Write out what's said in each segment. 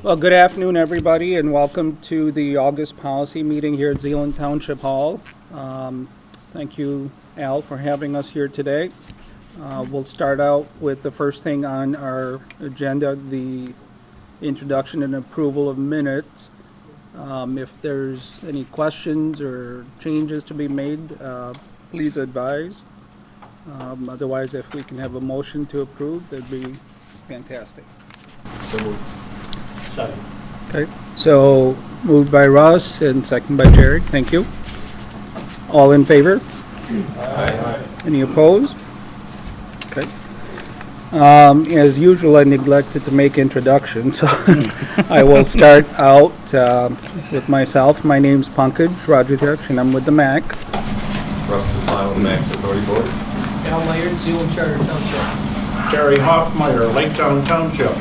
Well, good afternoon, everybody, and welcome to the August policy meeting here at Zeeland Township Hall. Thank you, Al, for having us here today. We'll start out with the first thing on our agenda, the introduction and approval of minutes. If there's any questions or changes to be made, please advise. Otherwise, if we can have a motion to approve, that'd be fantastic. So moved. Second. Okay, so moved by Russ and second by Jerry. Thank you. All in favor? Aye. Any opposed? Okay. As usual, I neglected to make introductions, so I will start out with myself. My name's Pankaj Rajadhyaksha, and I'm with the MACC. Russ Desai with the MACC Authority Board. Al Mayer, Zeeland Charter Township. Jerry Hoffmeyer, Laketown Township.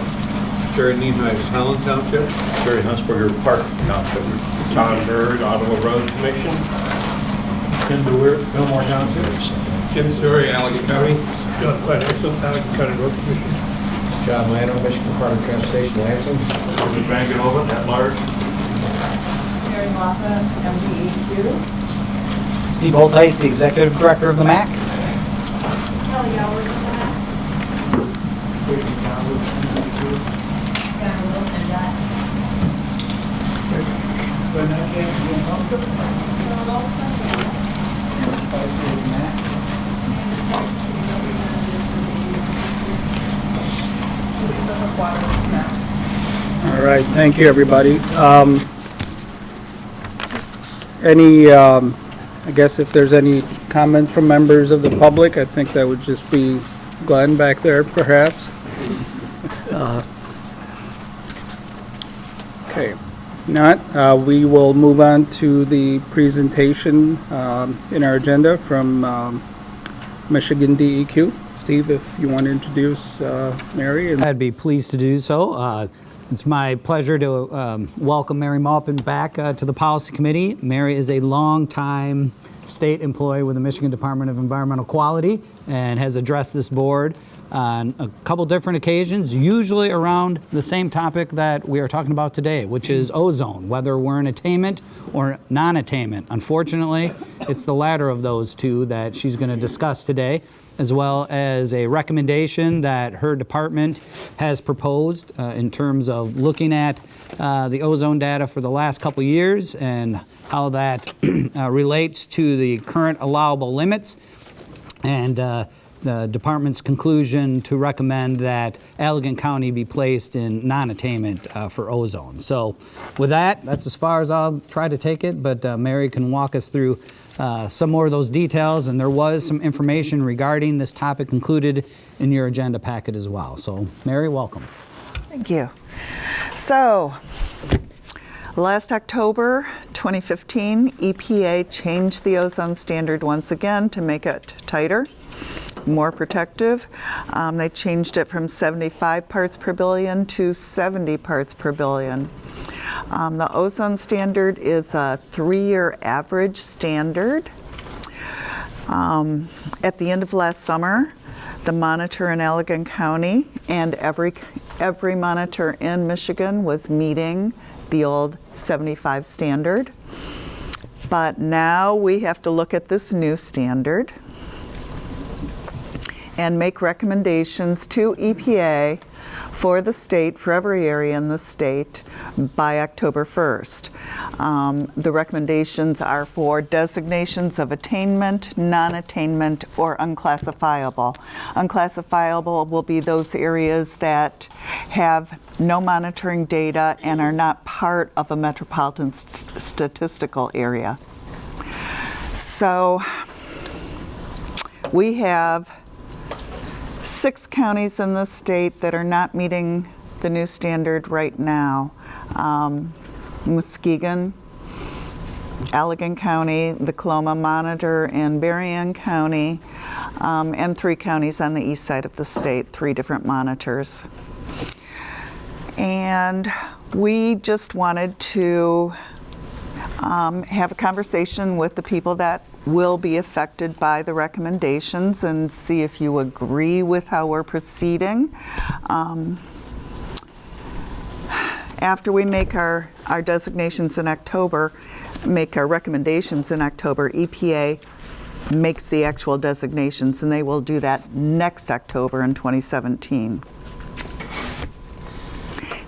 Jerry Niemeyer, Holland Township. Jerry Hunsberger, Park Township. Tom Bird, Ottawa Road Commission. Ken DeWeer, Fillmore Township. Jim Story, Allegan County. John Glenn Exel, County Road Commission. John Lano, Michigan Department of Transportation, Lansing. David Van Genhoven, at large. Mary Moffa, MDEQ. Steve Holtice, the Executive Director of the MACC. Kelly Howard, Donna Wilson, Dot. Carol Olson. Lisa McGuire, Matt. All right, thank you, everybody. I guess if there's any comments from members of the public, I think that would just be Glenn back there, perhaps. Okay, if not, we will move on to the presentation in our agenda from Michigan DEQ. Steve, if you want to introduce Mary. I'd be pleased to do so. It's my pleasure to welcome Mary Maupin back to the Policy Committee. Mary is a longtime state employee with the Michigan Department of Environmental Quality and has addressed this board on a couple different occasions, usually around the same topic that we are talking about today, which is ozone, whether we're in attainment or non-attainment. Unfortunately, it's the latter of those two that she's going to discuss today, as well as a recommendation that her department has proposed in terms of looking at the ozone data for the last couple years and how that relates to the current allowable limits, and the department's conclusion to recommend that Allegan County be placed in non-attainment for ozone. So with that, that's as far as I'll try to take it, but Mary can walk us through some more of those details, and there was some information regarding this topic included in your agenda packet as well. So Mary, welcome. Thank you. So, last October 2015, EPA changed the ozone standard once again to make it tighter, more protective. They changed it from 75 parts per billion to 70 parts per billion. The ozone standard is a 3-year average standard. At the end of last summer, the monitor in Allegan County and every monitor in Michigan was meeting the old 75 standard. But now we have to look at this new standard and make recommendations to EPA for the state, for every area in the state, by October 1st. The recommendations are for designations of attainment, non-attainment, or unclassifiable. Unclassifiable will be those areas that have no monitoring data and are not part of a metropolitan statistical area. So we have 6 counties in the state that are not meeting the new standard right now. Muskegon, Allegan County, the Coloma Monitor in Berrien County, and 3 counties on the east side of the state, 3 different monitors. And we just wanted to have a conversation with the people that will be affected by the recommendations and see if you agree with how we're proceeding. after we make our designations in October, make our recommendations in October, EPA makes the actual designations, and they will do that next October in 2017.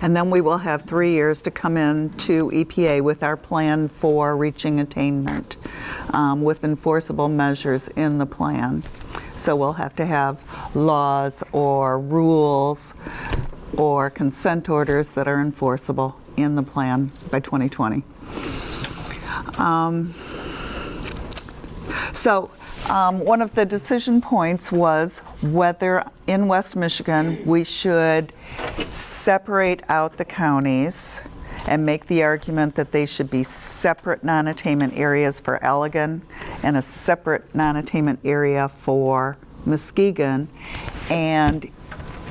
And then we will have 3 years to come in to EPA with our plan for reaching attainment with enforceable measures in the plan. So we'll have to have laws or rules or consent orders that are enforceable in the plan by 2020. One of the decision points was whether in West Michigan we should separate out the counties and make the argument that they should be separate non-attainment areas for Allegan and a separate non-attainment area for Muskegon. And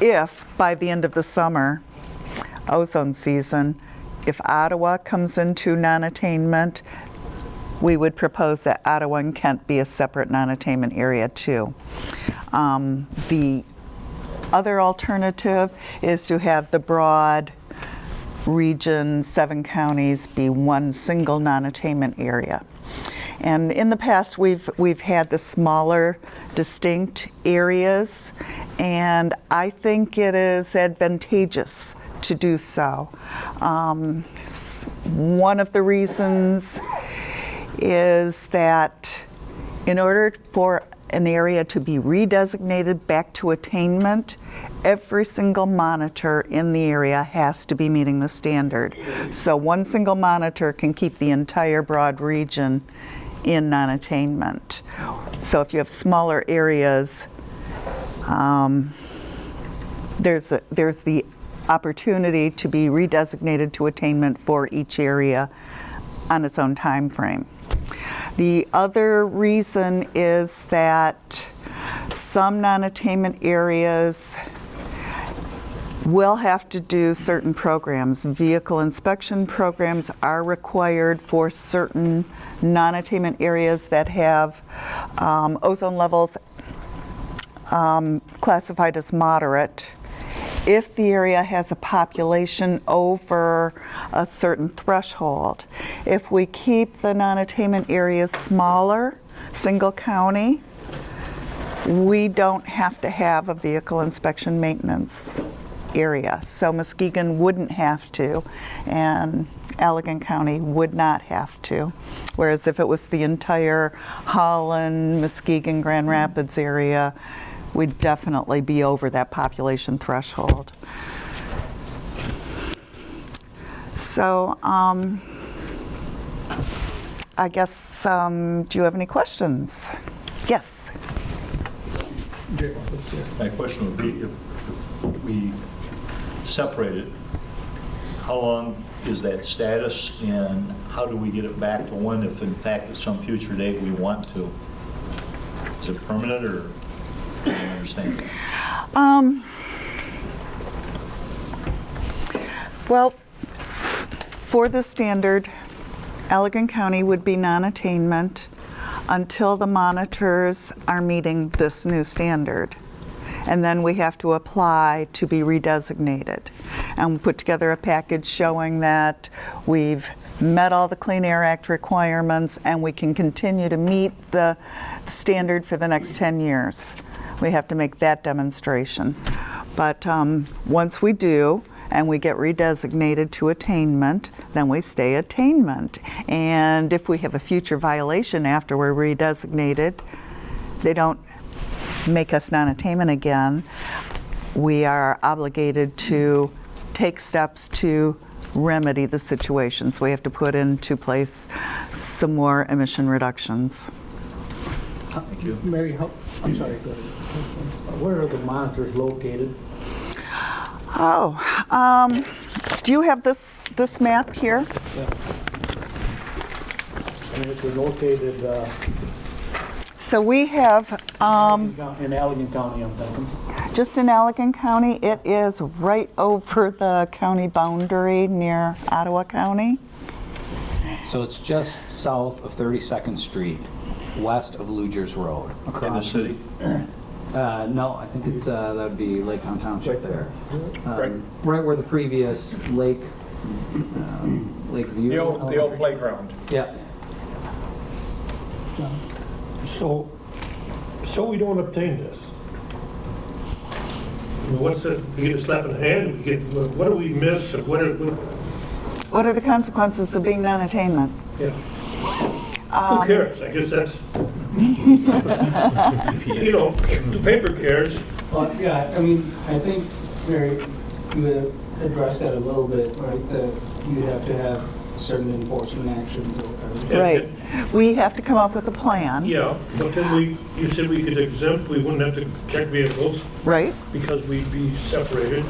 if by the end of the summer, ozone season, if Ottawa comes into non-attainment, we would propose that Ottawa and Kent be a separate non-attainment area too. The other alternative is to have the broad region, 7 counties, be one single non-attainment area. And in the past, we've had the smaller, distinct areas, and I think it is advantageous to do so. One of the reasons is that in order for an area to be redesignated back to attainment, every single monitor in the area has to be meeting the standard. So one single monitor can keep the entire broad region in non-attainment. So if you have smaller areas, there's the opportunity to be redesignated to attainment for each area on its own time frame. The other reason is that some non-attainment areas will have to do certain programs. Vehicle inspection programs are required for certain non-attainment areas that have ozone levels classified as moderate. If the area has a population over a certain threshold. If we keep the non-attainment areas smaller, single county, we don't have to have a vehicle inspection maintenance area. So Muskegon wouldn't have to, and Allegan County would not have to. Whereas if it was the entire Holland, Muskegon, Grand Rapids area, we'd definitely be over that population threshold. So I guess, do you have any questions? Yes. My question would be, if we separate it, how long is that status, and how do we get it back to one if in fact at some future date we want to? Is it permanent, or I don't understand that? Well, for the standard, Allegan County would be non-attainment until the monitors are meeting this new standard. And then we have to apply to be redesignated. And we put together a package showing that we've met all the Clean Air Act requirements and we can continue to meet the standard for the next 10 years. We have to make that demonstration. But once we do, and we get redesignated to attainment, then we stay attainment. And if we have a future violation after we're redesignated, they don't make us non-attainment again. We are obligated to take steps to remedy the situation. So we have to put into place some more emission reductions. Thank you. Mary, I'm sorry, go ahead. Where are the monitors located? Oh, do you have this map here? Yeah. And they're located So we have, in Allegan County, I'm thinking. just in Allegan County, it is right over the county boundary near Ottawa County. So it's just south of 32nd Street, west of Lugers Road. In the city? No, I think it's that would be Lake Township Right there. there. Right where the previous lake Lakeview. The old playground. Yeah. So we don't obtain this. What's it, we get a slap in the hand, we get, what do we miss, or What are the consequences of being non-attainment? yeah. Who cares? I guess that's, the paper cares. Well, yeah, I mean, I think, Mary, you had addressed that a little bit, right? That you have to have certain enforcement actions or whatever. Right. We have to come up with a plan. Yeah, but then you said we could exempt, we wouldn't have to check vehicles Right? because we'd be separated.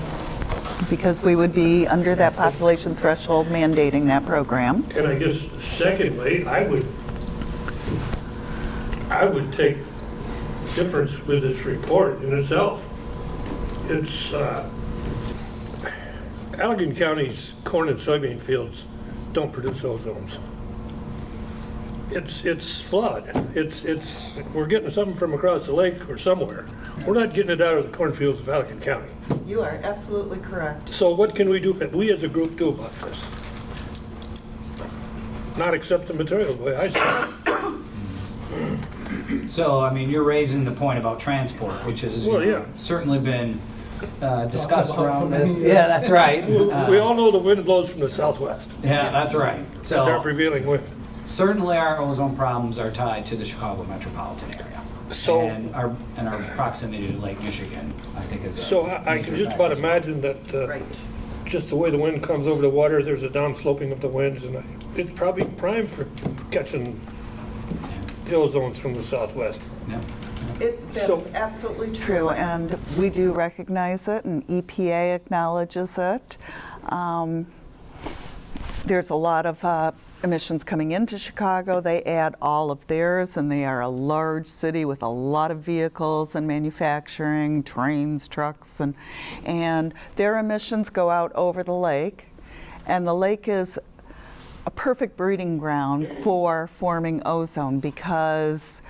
Because we would be under that population threshold mandating that program. And I guess secondly, I would take difference with this report in itself. It's, Allegan County's corn and soybean fields don't produce ozones. It's flawed. We're getting something from across the lake or somewhere. We're not getting it out of the cornfields of Allegan County. You are absolutely correct. So what can we do, we as a group do about this? Not accept the material the way I see it. So, I mean, you're raising the point about transport, which has Well, yeah. certainly been discussed around this. Yeah, that's right. We all know the wind blows from the southwest. Yeah, that's right. That's our So prevailing wind. certainly our ozone problems are tied to the Chicago metropolitan area. So- And our proximity to Lake Michigan, I think is a So I can major just about factor. imagine that just the way the wind comes over the water, there's a downsloping of the winds, and it's probably prime for catching the ozones from the southwest. Yeah. That's So- absolutely true, and we do recognize it, and EPA acknowledges it. There's a lot of emissions coming into Chicago. They add all of theirs, and they are a large city with a lot of vehicles and manufacturing, trains, trucks, and their emissions go out over the lake, and the lake is a perfect breeding ground for forming ozone because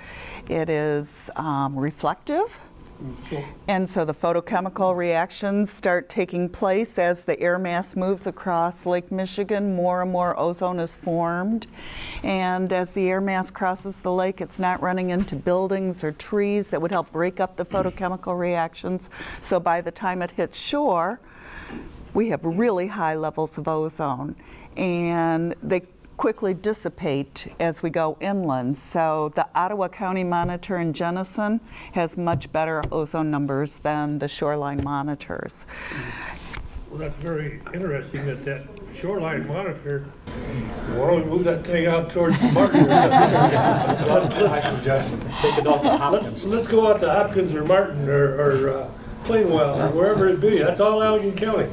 it is reflective. And so the photochemical reactions start taking place as the air mass moves across Lake Michigan. More and more ozone is formed. And as the air mass crosses the lake, it's not running into buildings or trees that would help break up the photochemical reactions. So by the time it hits shore, we have really high levels of ozone. And they quickly dissipate as we go inland. So the Ottawa County Monitor in Jenison has much better ozone numbers than the shoreline monitors. Well, that's very interesting that shoreline monitor, why don't we move that thing out towards Martin? My suggestion, take it off to Hopkins. Let's go out to Hopkins or Martin or Plainwell or wherever it be. That's all Allegan County.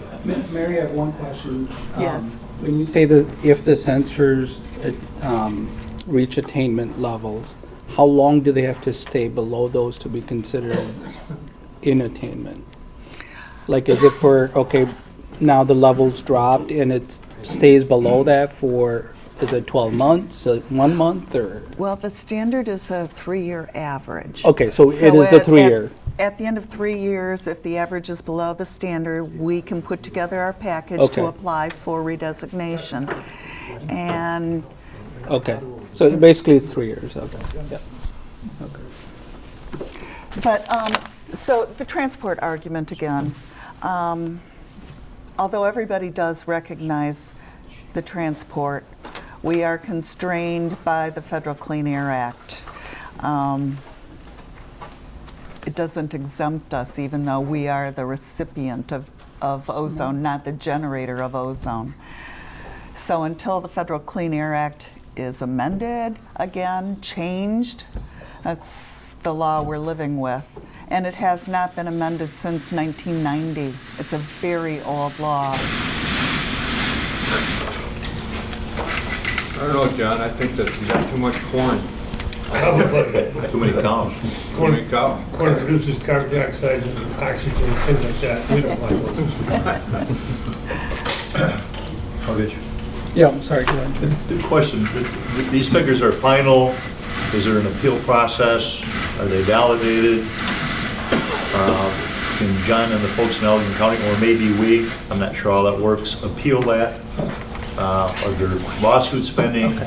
Mary, I have one question. Yes. When you say that if the sensors reach attainment levels, how long do they have to stay below those to be considered in attainment? Like, is it for, okay, now the level's dropped and it stays below that for, is it 12 months, 1 month, or? Well, the standard is a 3-year average. Okay, so it is a 3-year. At the end of 3 years, if the average is below the standard, we can put together our package Okay. to apply for redesignation. And Okay, so basically it's 3 years, okay. Yeah. Okay. But, so the transport argument again, although everybody does recognize the transport, we are constrained by the Federal Clean Air Act. It doesn't exempt us, even though we are the recipient of ozone, not the generator of ozone. So until the Federal Clean Air Act is amended again, changed, that's the law we're living with. And it has not been amended since 1990. It's a very old law. I don't know, John, I think that you got too much corn. Too many cows. Too many cow. Corn produces carbon dioxide and oxygen and things like that. We don't like those. I'll get you. Yeah, I'm sorry, go ahead. Good question. These figures are final. Is there an appeal process? Are they validated? can John and the folks in Allegan County, or maybe we, I'm not sure how that works, appeal that? Are there lawsuits pending?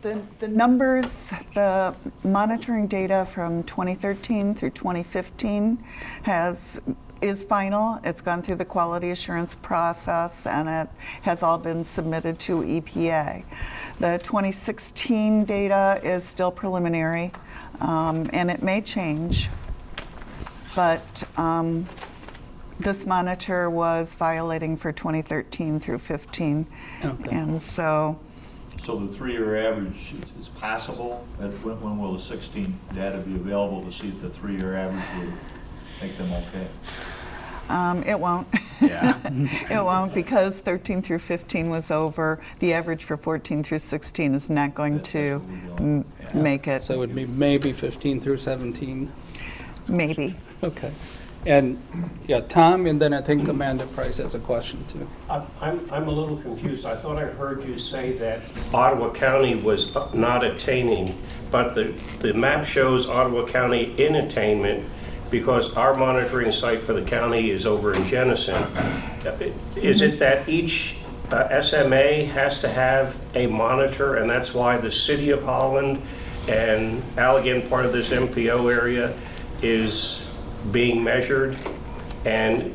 The numbers, the monitoring data from 2013 through 2015 is final. It's gone through the quality assurance process, and it has all been submitted to EPA. The 2016 data is still preliminary, and it may change, but this monitor was violating for 2013 through 15, and so. So the 3-year average is possible? When will the 16 data be available to see if the 3-year average would make them okay? It won't. Yeah. It won't, because 13 through 15 was over. The average for 14 through 16 is not going to make it. So it would be maybe 15 through 17. Maybe. Okay. And, yeah, Tom, and then I think Amanda Price has a question, too. I'm a little confused. I thought I heard you say that Ottawa County was not attaining, but the map shows Ottawa County in attainment because our monitoring site for the county is over in Jenison. Is it that each SMA has to have a monitor, and that's why the City of Holland and Allegan, part of this MPO area, is being measured? And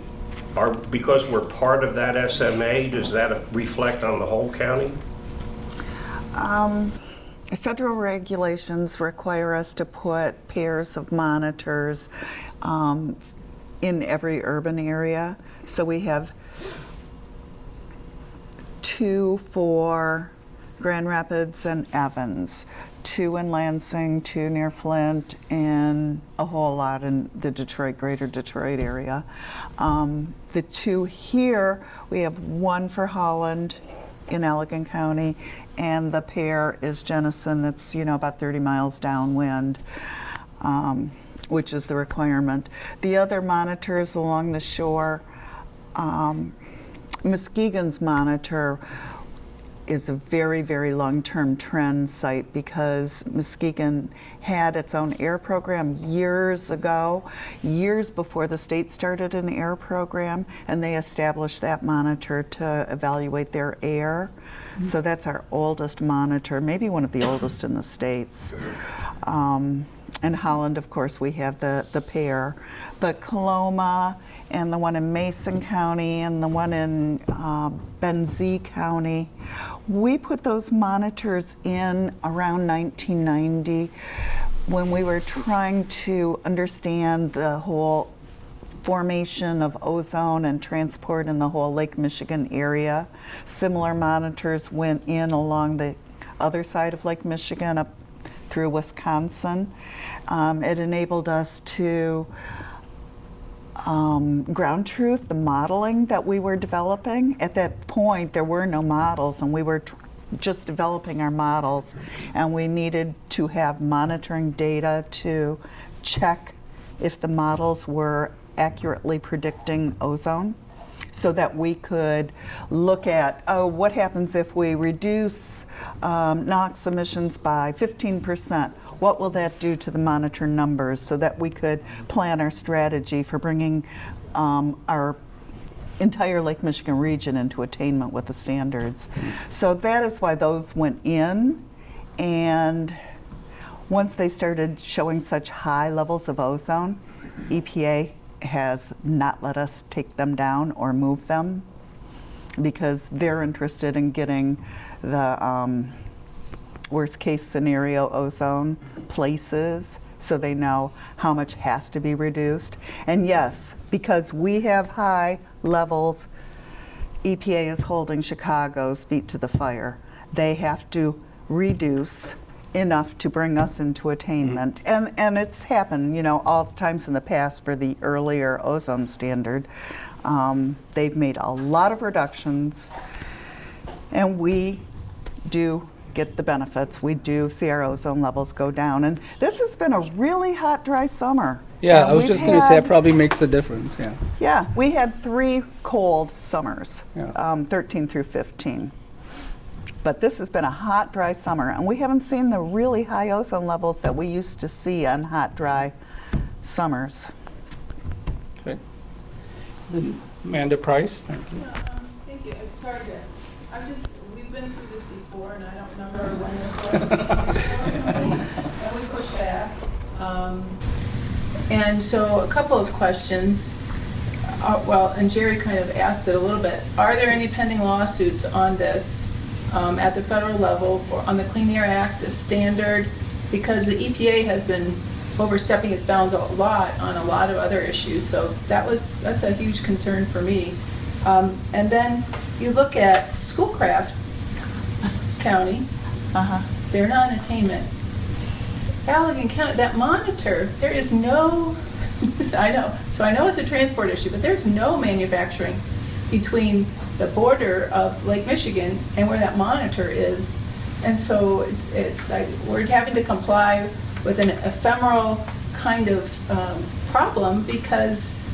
because we're part of that SMA, does that reflect on the whole county? Federal regulations require us to put pairs of monitors in every urban area. So we have 2 for Grand Rapids and Evans, 2 in Lansing, 2 near Flint, and a whole lot in the greater Detroit area. The 2 here, we have 1 for Holland in Allegan County, and the pair is Jenison, that's about 30 miles downwind, which is the requirement. The other monitors along the shore, Muskegon's monitor is a very, very long-term trend site because Muskegon had its own air program years ago, years before the state started an air program, and they established that monitor to evaluate their air. So that's our oldest monitor, maybe one of the oldest in the States. In Holland, of course, we have the pair, but Coloma and the one in Mason County and the one in Benzie County, we put those monitors in around 1990 when we were trying to understand the whole formation of ozone and transport in the whole Lake Michigan area. Similar monitors went in along the other side of Lake Michigan up through Wisconsin. It enabled us to ground truth the modeling that we were developing. At that point, there were no models, and we were just developing our models, and we needed to have monitoring data to check if the models were accurately predicting ozone, so that we could look at, what happens if we reduce NOx emissions by 15%? What will that do to the monitor numbers, so that we could plan our strategy for bringing our entire Lake Michigan region into attainment with the standards. So that is why those went in, and once they started showing such high levels of ozone, EPA has not let us take them down or move them because they're interested in getting the worst case scenario ozone places so they know how much has to be reduced. And yes, because we have high levels, EPA is holding Chicago's feet to the fire. They have to reduce enough to bring us into attainment. And it's happened, all the times in the past for the earlier ozone standard. They've made a lot of reductions, and we do get the benefits. We do see our ozone levels go down. And this has been a really hot, dry summer. Yeah, And I was we've just going to say it had- probably makes a difference, yeah. Yeah, we had 3 cold summers, Yeah. 13 through 15. But this has been a hot, dry summer, and we haven't seen the really high ozone levels that we used to see on hot, dry summers. Okay. Then Amanda Price, thank you. Thank you. I'm sorry we've been through this before, and I don't remember when this was. And we pushed back. And so a couple of questions. And Jerry kind of asked it a little bit. Are there any pending lawsuits on this at the federal level or on the Clean Air Act, the standard? Because the EPA has been overstepping its bounds a lot on a lot of other issues. So that's a huge concern for me. And then you look at Schoolcraft County, they're non-attainment. Allegan County, that monitor, there is no, I know it's a transport issue, but there's no manufacturing between the border of Lake Michigan and where that monitor is. And so it's like we're having to comply with an ephemeral kind of problem because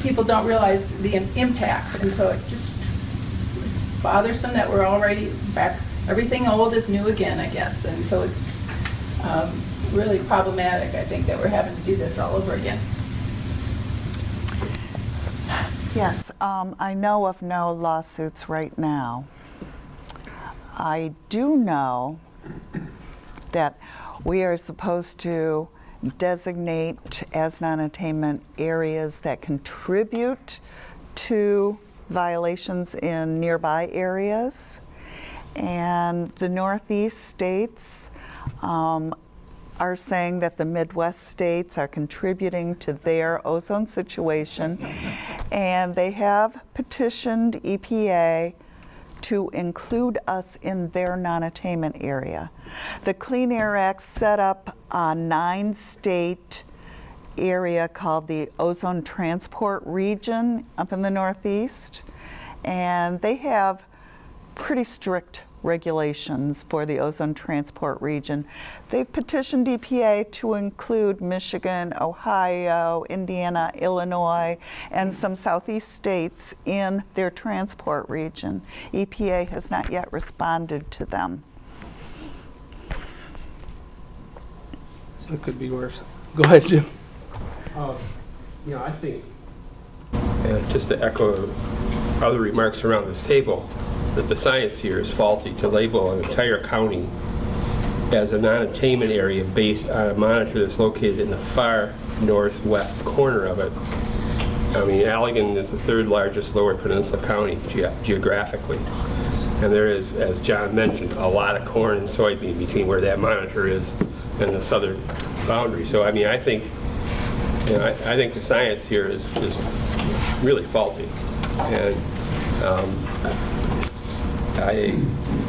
people don't realize the impact. And so it just bothersome that we're already back. Everything old is new again, I guess. And so it's really problematic, I think, that we're having to do this all over again. Yes, I know of no lawsuits right now. I do know that we are supposed to designate as non-attainment areas that contribute to violations in nearby areas. And the Northeast states are saying that the Midwest states are contributing to their ozone situation, and they have petitioned EPA to include us in their non-attainment area. The Clean Air Act set up a 9-state area called the Ozone Transport Region up in the Northeast, and they have pretty strict regulations for the ozone transport region. They've petitioned EPA to include Michigan, Ohio, Indiana, Illinois, and some Southeast states in their transport region. EPA has not yet responded to them. So it could be worse. Go ahead, Jim. I think, just to echo other remarks around this table, that the science here is faulty to label an entire county as a non-attainment area based on a monitor that's located in the far northwest corner of it. I mean, Allegan is the 3rd largest Lower Peninsula county geographically. And there is, as John mentioned, a lot of corn and soybean between where that monitor is and the southern boundary. So, I mean, I think the science here is really faulty. And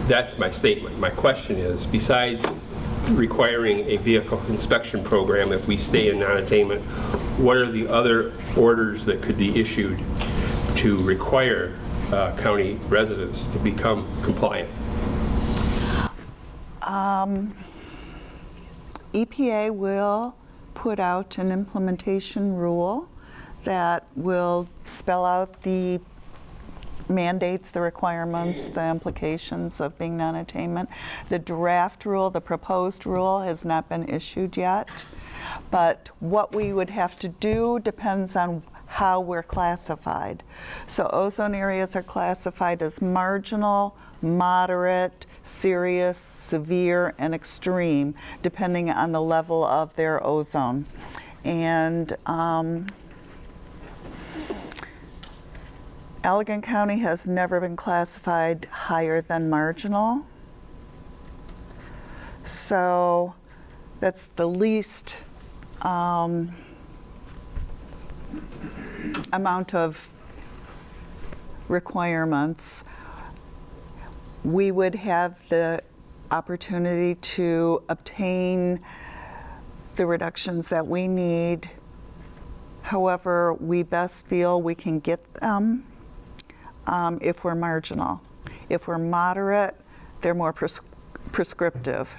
that's my statement. My question is, besides requiring a vehicle inspection program if we stay in non-attainment, what are the other orders that could be issued to require county residents to become compliant? EPA will put out an implementation rule that will spell out the mandates, the requirements, the implications of being non-attainment. The draft rule, the proposed rule, has not been issued yet. But what we would have to do depends on how we're classified. So ozone areas are classified as marginal, moderate, serious, severe, and extreme, depending on the level of their ozone. And Allegan County has never been classified higher than marginal. So that's the least amount of requirements. We would have the opportunity to obtain the reductions that we need. However, we best feel we can get them if we're marginal. If we're moderate, they're more prescriptive.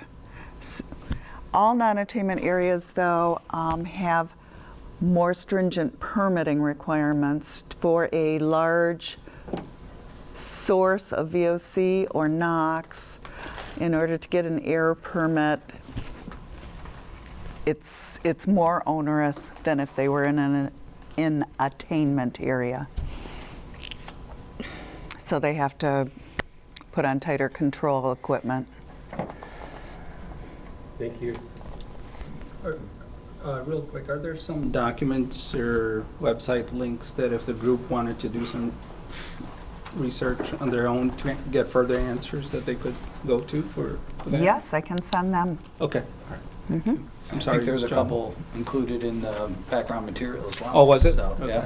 All non-attainment areas, though, have more stringent permitting requirements for a large source of VOC or NOx. In order to get an air permit, it's more onerous than if they were in an attainment area. So they have to put on tighter control equipment. Thank you. Real quick, are there some documents or website links that if the group wanted to do some research on their own to get further answers that they could go to for that? Yes, I can send them. Okay. All right. Mhm. I'm I sorry. think there's a John. couple included in the background material as well. Oh, was it? So, Okay. yeah.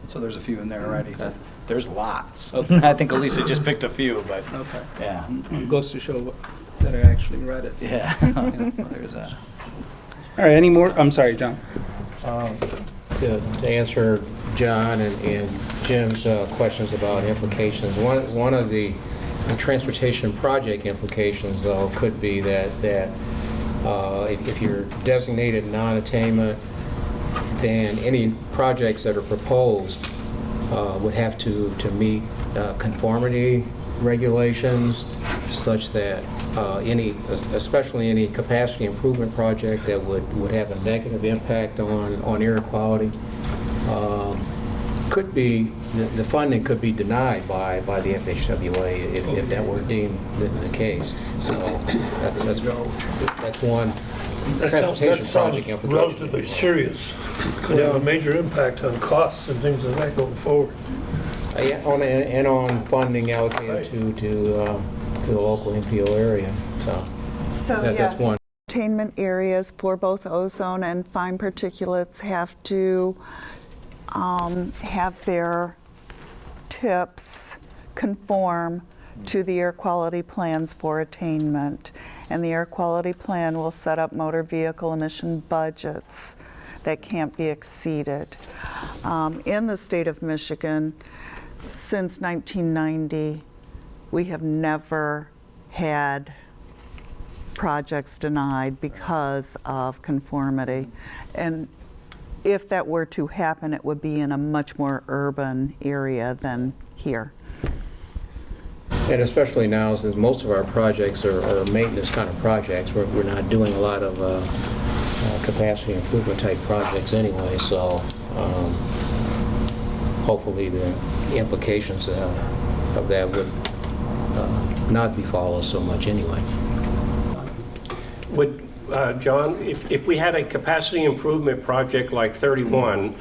So there's a few in there already. Okay. There's lots. Okay. I think Elisa just picked a few, but Okay. yeah. It goes to show that I actually read it. Yeah. There's that. All right, any more? I'm sorry, John. To answer John and Jim's questions about implications, one of the transportation project implications, though, could be that if you're designated non-attainment, then any projects that are proposed would have to meet conformity regulations, such that especially any capacity improvement project that would have a negative impact on air quality, could be, the funding could be denied by the FHWA if that were deemed the case. So that's one That transportation sounds project implication. relatively serious. Could have a major impact on costs and things like that going forward. Yeah, on funding allocated to the local MPO area. So that's yes, one. Attainment areas for both ozone and fine particulates have to have their tips conform to the air quality plans for attainment. And the air quality plan will set up motor vehicle emission budgets that can't be exceeded. In the state of Michigan, since 1990, we have never had projects denied because of conformity. And if that were to happen, it would be in a much more urban area than here. And especially now, since most of our projects are maintenance kind of projects, we're not doing a lot of capacity improvement type projects anyway, so hopefully the implications of that would not be followed so much anyway. Would, John, if we had a capacity improvement project like 31,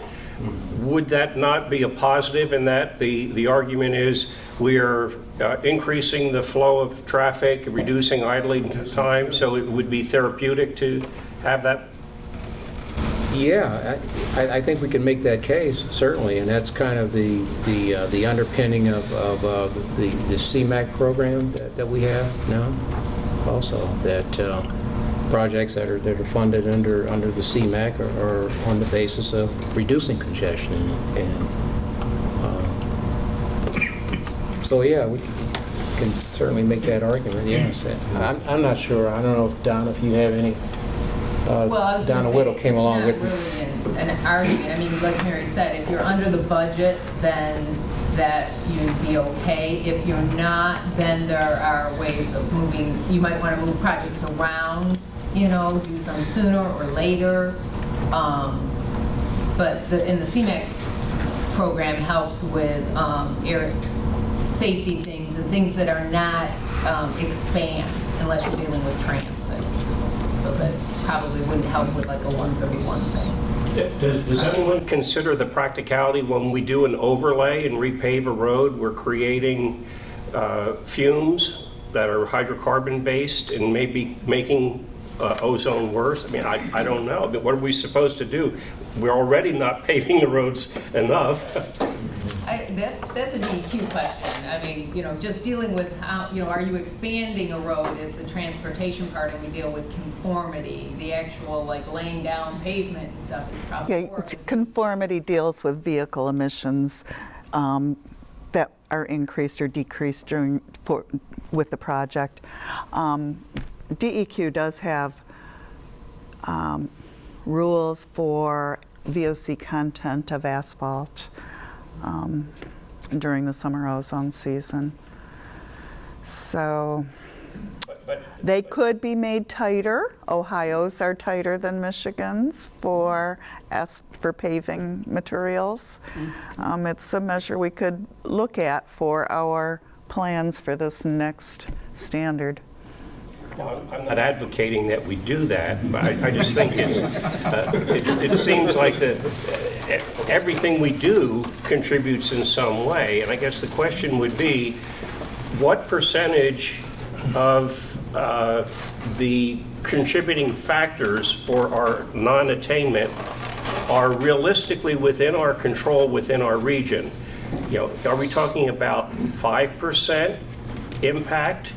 would that not be a positive in that the argument is we are increasing the flow of traffic, reducing idling time, so it would be therapeutic to have that? Yeah, I think we can make that case, certainly, and that's kind of the underpinning of the CMACC program that we have now also, that projects that are funded under the CMACC are on the basis of reducing congestion. And so, yeah, we can certainly make that argument, yes. I'm not sure. I don't know, if Don, if you have any. Well, I was Donna gonna say, Whittle came along with me. it's not really an argument. I mean, like Mary said, if you're under the budget, then that you'd be okay. If you're not, then there are ways of moving. You might want to move projects around, you know, do some sooner or later. But in the CMACC program helps with air safety things and things that are not expand unless you're dealing with transit. So that probably wouldn't help with like a 131 thing. Does anyone consider the practicality when we do an overlay and repave a road, we're creating fumes that are hydrocarbon based and maybe making ozone worse? I mean, I don't know. I mean, what are we supposed to do? We're already not paving the roads enough. That's a DEQ question. I mean, you know, just dealing with how, you know, are you expanding a road is the transportation part, and we deal with conformity. The actual, like, laying down pavement and stuff is probably Yeah, more. conformity deals with vehicle emissions that are increased or decreased with the project. DEQ does have rules for VOC content of asphalt during the summer ozone season. So, They could be made tighter. Ohio's are tighter than Michigan's for paving materials. It's a measure we could look at for our plans for this next standard. I'm not advocating that we do that, but I just think it seems like everything we do contributes in some way. And I guess the question would be, what percentage of the contributing factors for our non-attainment are realistically within our control within our region? You know, are we talking about 5% impact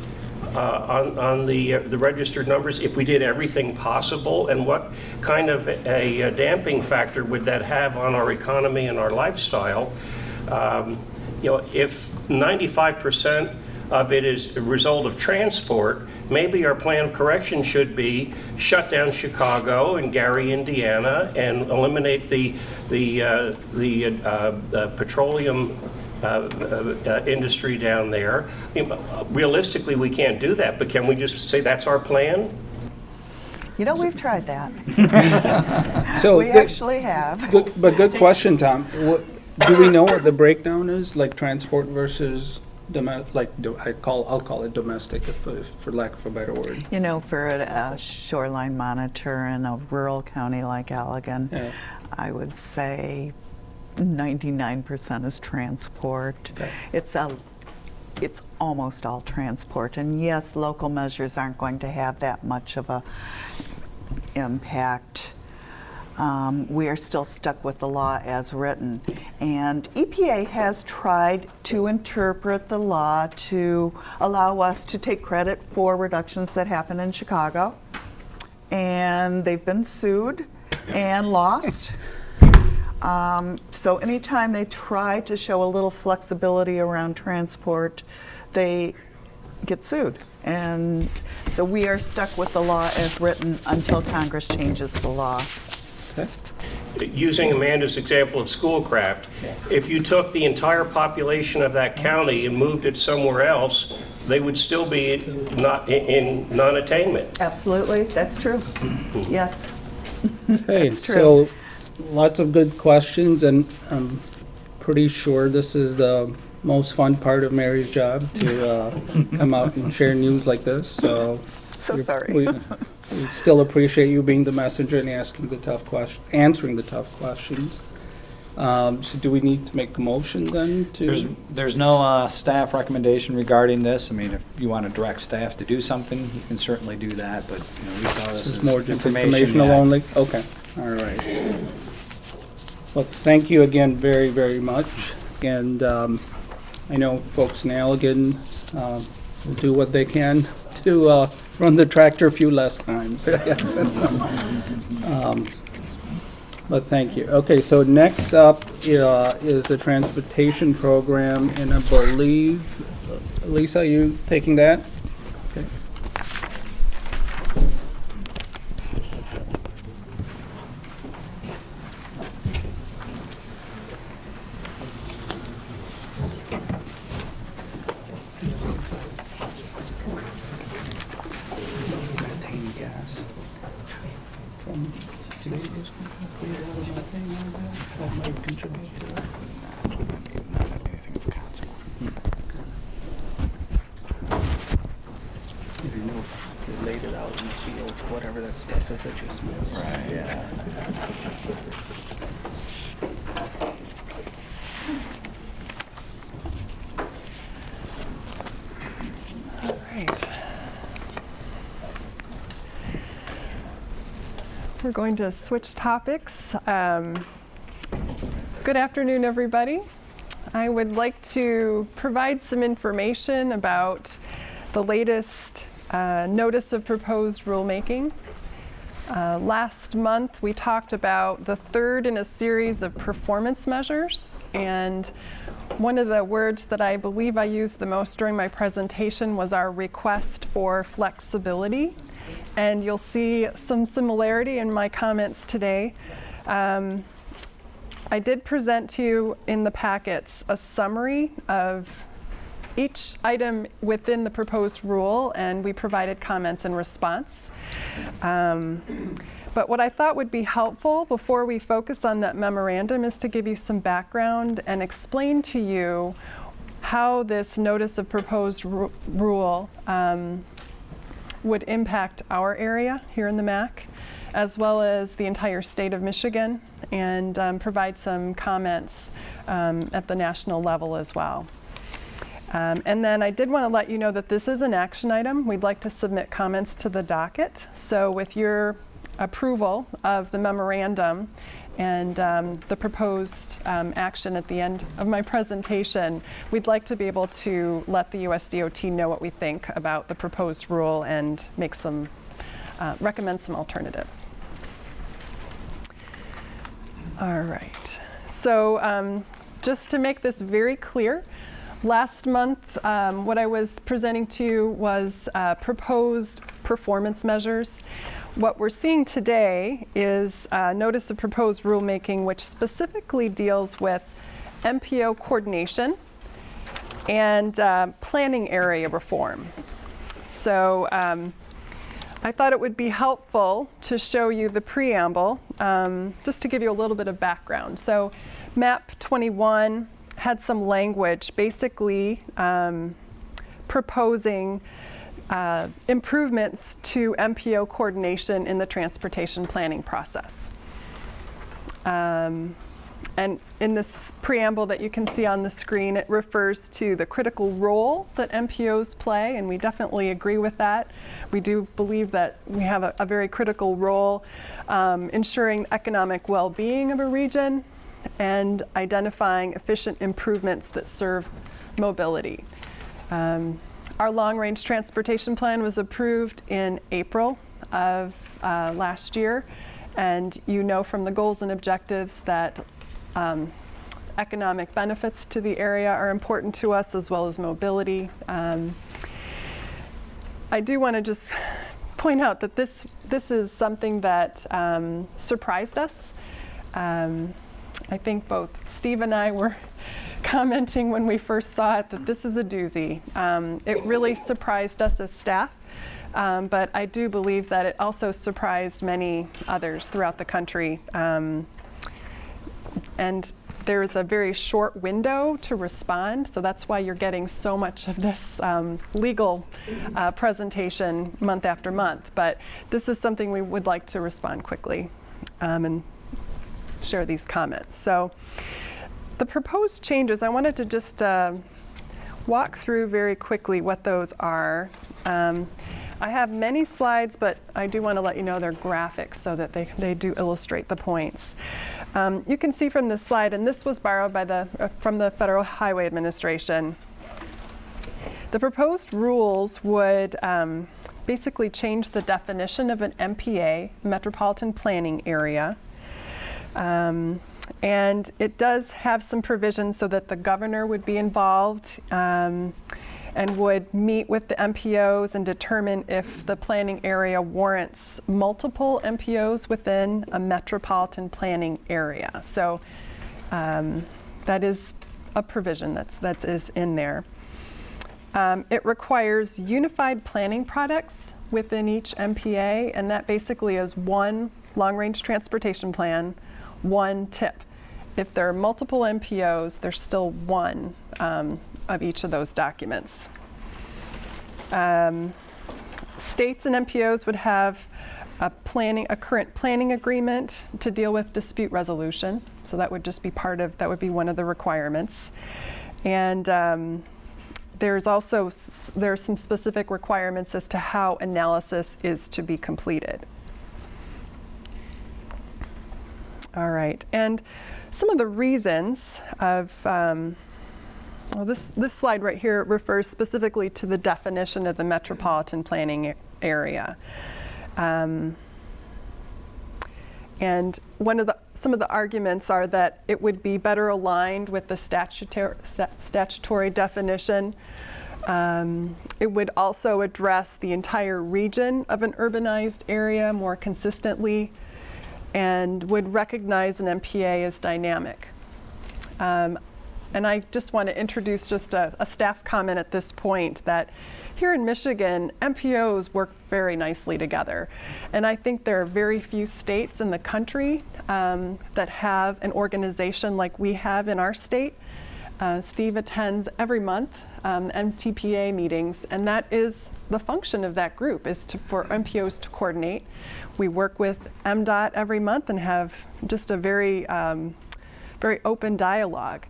on the registered numbers if we did everything possible? And what kind of a damping factor would that have on our economy and our lifestyle? You know, if 95% of it is a result of transport, maybe our plan of correction should be shut down Chicago and Gary, Indiana, and eliminate the petroleum industry down there. You know, realistically, we can't do that, but can we just say that's our plan? You know, we've tried that. So We actually have. Good question, Tom. Do we know what the breakdown is, like transport versus I'll call it domestic, for lack of a better word. You know, for a shoreline monitor in a rural county like Allegan, Yeah. I would say 99% is transport. Okay. It's almost all transport. And yes, local measures aren't going to have that much of a impact. We are still stuck with the law as written. And EPA has tried to interpret the law to allow us to take credit for reductions that happen in Chicago. And they've been sued and lost. So anytime they try to show a little flexibility around transport, they get sued. And so we are stuck with the law as written until Congress changes the law. Okay. Using Amanda's example of Schoolcraft, if you took the entire population of that county and moved it somewhere else, they would still be not in non-attainment. Absolutely, that's true. Yes. Hey, That's true. so lots of good questions, and I'm pretty sure this is the most fun part of Mary's job, to come out and share news like this. So sorry. We still appreciate you being the messenger and answering the tough questions. So do we need to make a motion then to? There's no staff recommendation regarding this. I mean, if you want to direct staff to do something, you can certainly do that, but we saw this This is as more just information. informational Yeah. only? Okay, all right. Well, thank you again very, very much. And I know folks in Allegan will do what they can to run the tractor a few less times. But thank you. Okay, so next up is the transportation program, and I believe, Lisa, you taking that? Okay. Laid it out in the field, whatever that stuff is that you smell. Right, yeah. All right. We're going to switch topics. Good afternoon, everybody. I would like to provide some information about the latest notice of proposed rulemaking. Last month, we talked about the third in a series of performance measures, and one of the words that I believe I used the most during my presentation was our request for flexibility, and you'll see some similarity in my comments today. I did present to you in the packets a summary of each item within the proposed rule, and we provided comments in response. But what I thought would be helpful before we focus on that memorandum is to give you some background and explain to you how this notice of proposed rule would impact our area here in the MACC, as well as the entire state of Michigan, and provide some comments at the national level as well. And then I did want to let you know that this is an action item. We'd like to submit comments to the docket. So with your approval of the memorandum and the proposed action at the end of my presentation, we'd like to be able to let the USDOT know what we think about the proposed rule and make some, recommend some alternatives. All right, so just to make this very clear, last month what I was presenting to you was proposed performance measures. What we're seeing today is a notice of proposed rulemaking, which specifically deals with MPO coordination and planning area reform. So I thought it would be helpful to show you the preamble, just to give you a little bit of background. So MAP 21 had some language basically proposing improvements to MPO coordination in the transportation planning process. And in this preamble that you can see on the screen, it refers to the critical role that MPOs play, and we definitely agree with that. We do believe that we have a very critical role ensuring economic well-being of a region and identifying efficient improvements that serve mobility. Our long-range transportation plan was approved in April of last year, and you know from the goals and objectives that economic benefits to the area are important to us, as well as mobility. I do want to just point out that this is something that surprised us. I think both Steve and I were commenting when we first saw it that this is a doozy. It really surprised us as staff, but I do believe that it also surprised many others throughout the country. And there's a very short window to respond, so that's why you're getting so much of this legal presentation month after month. But this is something we would like to respond quickly and share these comments. So the proposed changes, I wanted to just walk through very quickly what those are. I have many slides, but I do want to let you know they're graphics so that they do illustrate the points. You can see from this slide, and this was borrowed by from the Federal Highway Administration. The proposed rules would basically change the definition of an MPA, Metropolitan Planning Area. And it does have some provisions so that the governor would be involved and would meet with the MPOs and determine if the planning area warrants multiple MPOs within a metropolitan planning area. So that is a provision that is in there. It requires unified planning products within each MPA, and that basically is one long-range transportation plan, one TIP. If there are multiple MPOs, there's still one of each of those documents. States and MPOs would have a current planning agreement to deal with dispute resolution. So that would just be that would be one of the requirements. And there's some specific requirements as to how analysis is to be completed. All right, and some of the reasons of, well, this slide right here refers specifically to the definition of the metropolitan planning area. And some of the arguments are that it would be better aligned with the statutory definition. It would also address the entire region of an urbanized area more consistently, and would recognize an MPA as dynamic. And I just want to introduce just a staff comment at this point that here in Michigan, MPOs work very nicely together. And I think there are very few states in the country that have an organization like we have in our state. Steve attends every month MTPA meetings, and that is the function of that group, is for MPOs to coordinate. We work with MDOT every month and have just a very, very open dialogue.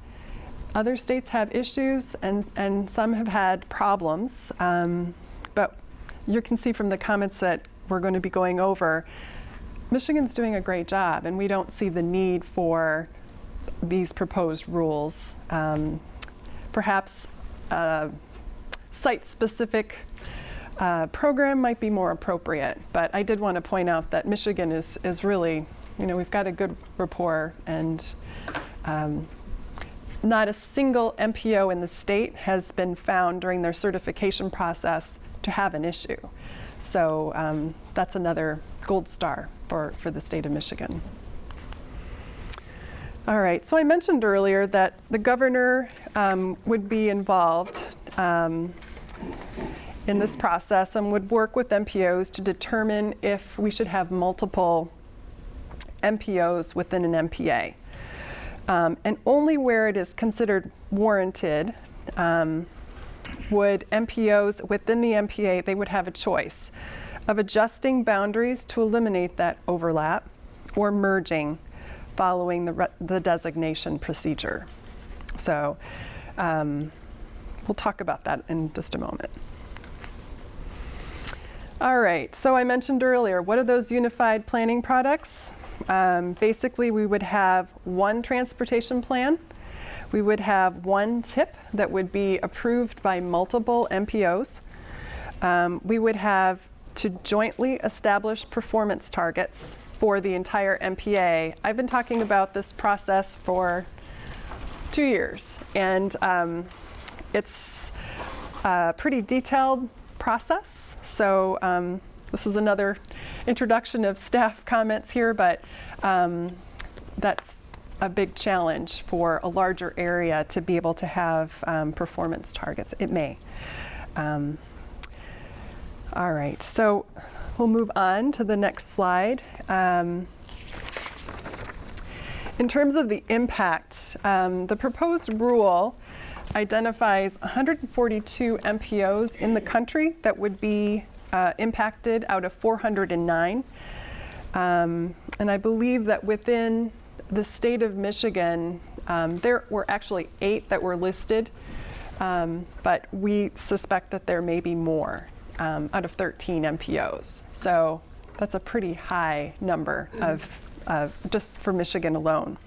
Other states have issues, and some have had problems, but you can see from the comments that we're going to be going over, Michigan's doing a great job, and we don't see the need for these proposed rules. Perhaps a site-specific program might be more appropriate, but I did want to point out that Michigan is really, we've got a good rapport, and not a single MPO in the state has been found during their certification process to have an issue. So that's another gold star for the state of Michigan. All right, so I mentioned earlier that the governor would be involved in this process and would work with MPOs to determine if we should have multiple MPOs within an MPA. And only where it is considered warranted would MPOs within the MPA, they would have a choice of adjusting boundaries to eliminate that overlap or merging following the designation procedure. So we'll talk about that in just a moment. All right, so I mentioned earlier, what are those unified planning products? Basically, we would have one transportation plan. We would have one TIP that would be approved by multiple MPOs. We would have to jointly establish performance targets for the entire MPA. I've been talking about this process for 2 years, and it's a pretty detailed process. So this is another introduction of staff comments here, but that's a big challenge for a larger area to be able to have performance targets. It may. All right, so we'll move on to the next slide. In terms of the impact, the proposed rule identifies 142 MPOs in the country that would be impacted out of 409. And I believe that within the state of Michigan, there were actually 8 that were listed, but we suspect that there may be more out of 13 MPOs. So that's a pretty high number of just for Michigan alone.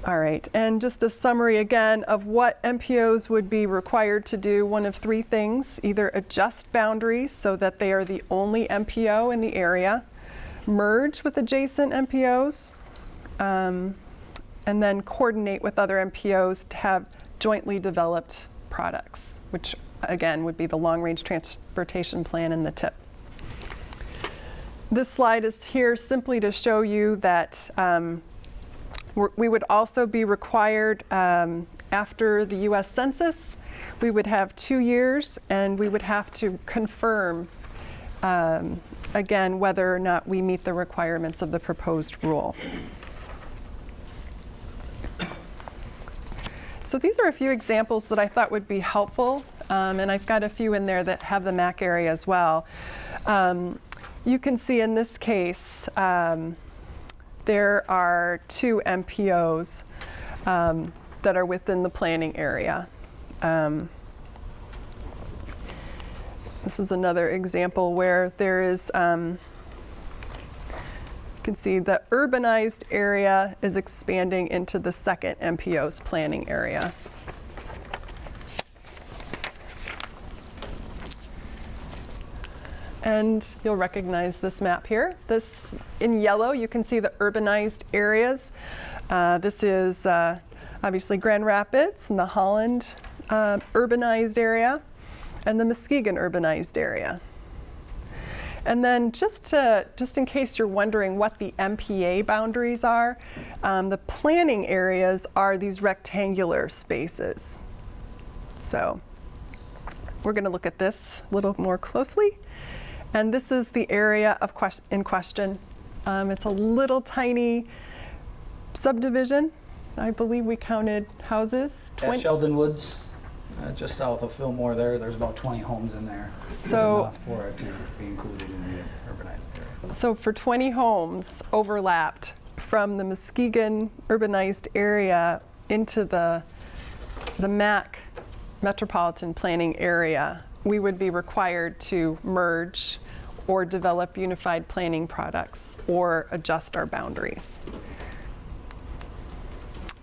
All right, and just a summary again of what MPOs would be required to do. One of 3 things: either adjust boundaries so that they are the only MPO in the area, merge with adjacent MPOs, and then coordinate with other MPOs to have jointly developed products, which again would be the long-range transportation plan and the TIP. This slide is here simply to show you that we would also be required after the US Census. We would have 2 years, and we would have to confirm again whether or not we meet the requirements of the proposed rule. So these are a few examples that I thought would be helpful, and I've got a few in there that have the MACC area as well. You can see in this case there are 2 MPOs that are within the planning area. This is another example where there is, you can see the urbanized area is expanding into the second MPO's planning area. And you'll recognize this map here. This, in yellow, you can see the urbanized areas. This is obviously Grand Rapids and the Holland urbanized area, and the Muskegon urbanized area. And then just in case you're wondering what the MPA boundaries are, the planning areas are these rectangular spaces. So we're going to look at this a little more closely. And this is the area in question. It's a little tiny subdivision. I believe we counted houses. At Sheldon Woods, just south of Fillmore there's about 20 homes in there. So, enough for it to be included in the urbanized area. So for 20 homes overlapped from the Muskegon urbanized area into the MACC metropolitan planning area, we would be required to merge or develop unified planning products or adjust our boundaries.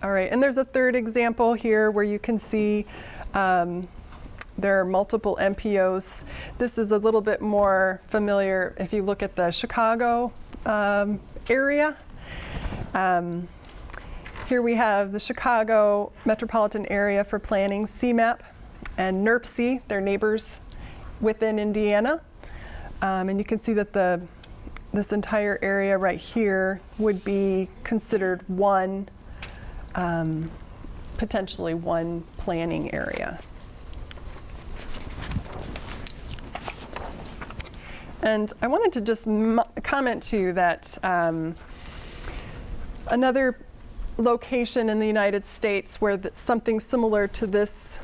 All right, and there's a third example here where you can see there are multiple MPOs. This is a little bit more familiar if you look at the Chicago area. Here we have the Chicago Metropolitan Area for Planning, CMAP, and NERPC, their neighbors within Indiana. And you can see that this entire area right here would be considered one, potentially one planning area. And I wanted to just comment to you that another location in the United States where something similar to this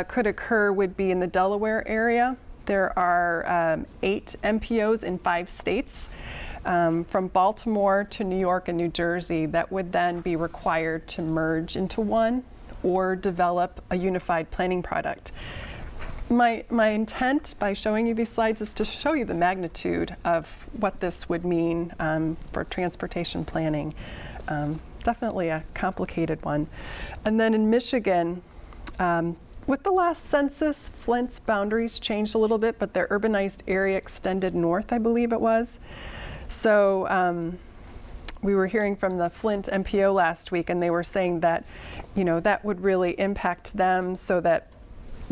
could occur would be in the Delaware area. There are 8 MPOs in 5 states, from Baltimore to New York and New Jersey, that would then be required to merge into one or develop a unified planning product. My intent by showing you these slides is to show you the magnitude of what this would mean for transportation planning. Definitely a complicated one. And then in Michigan, with the last census, Flint's boundaries changed a little bit, but their urbanized area extended north, I believe it was. So we were hearing from the Flint MPO last week, and they were saying that, that would really impact them, so that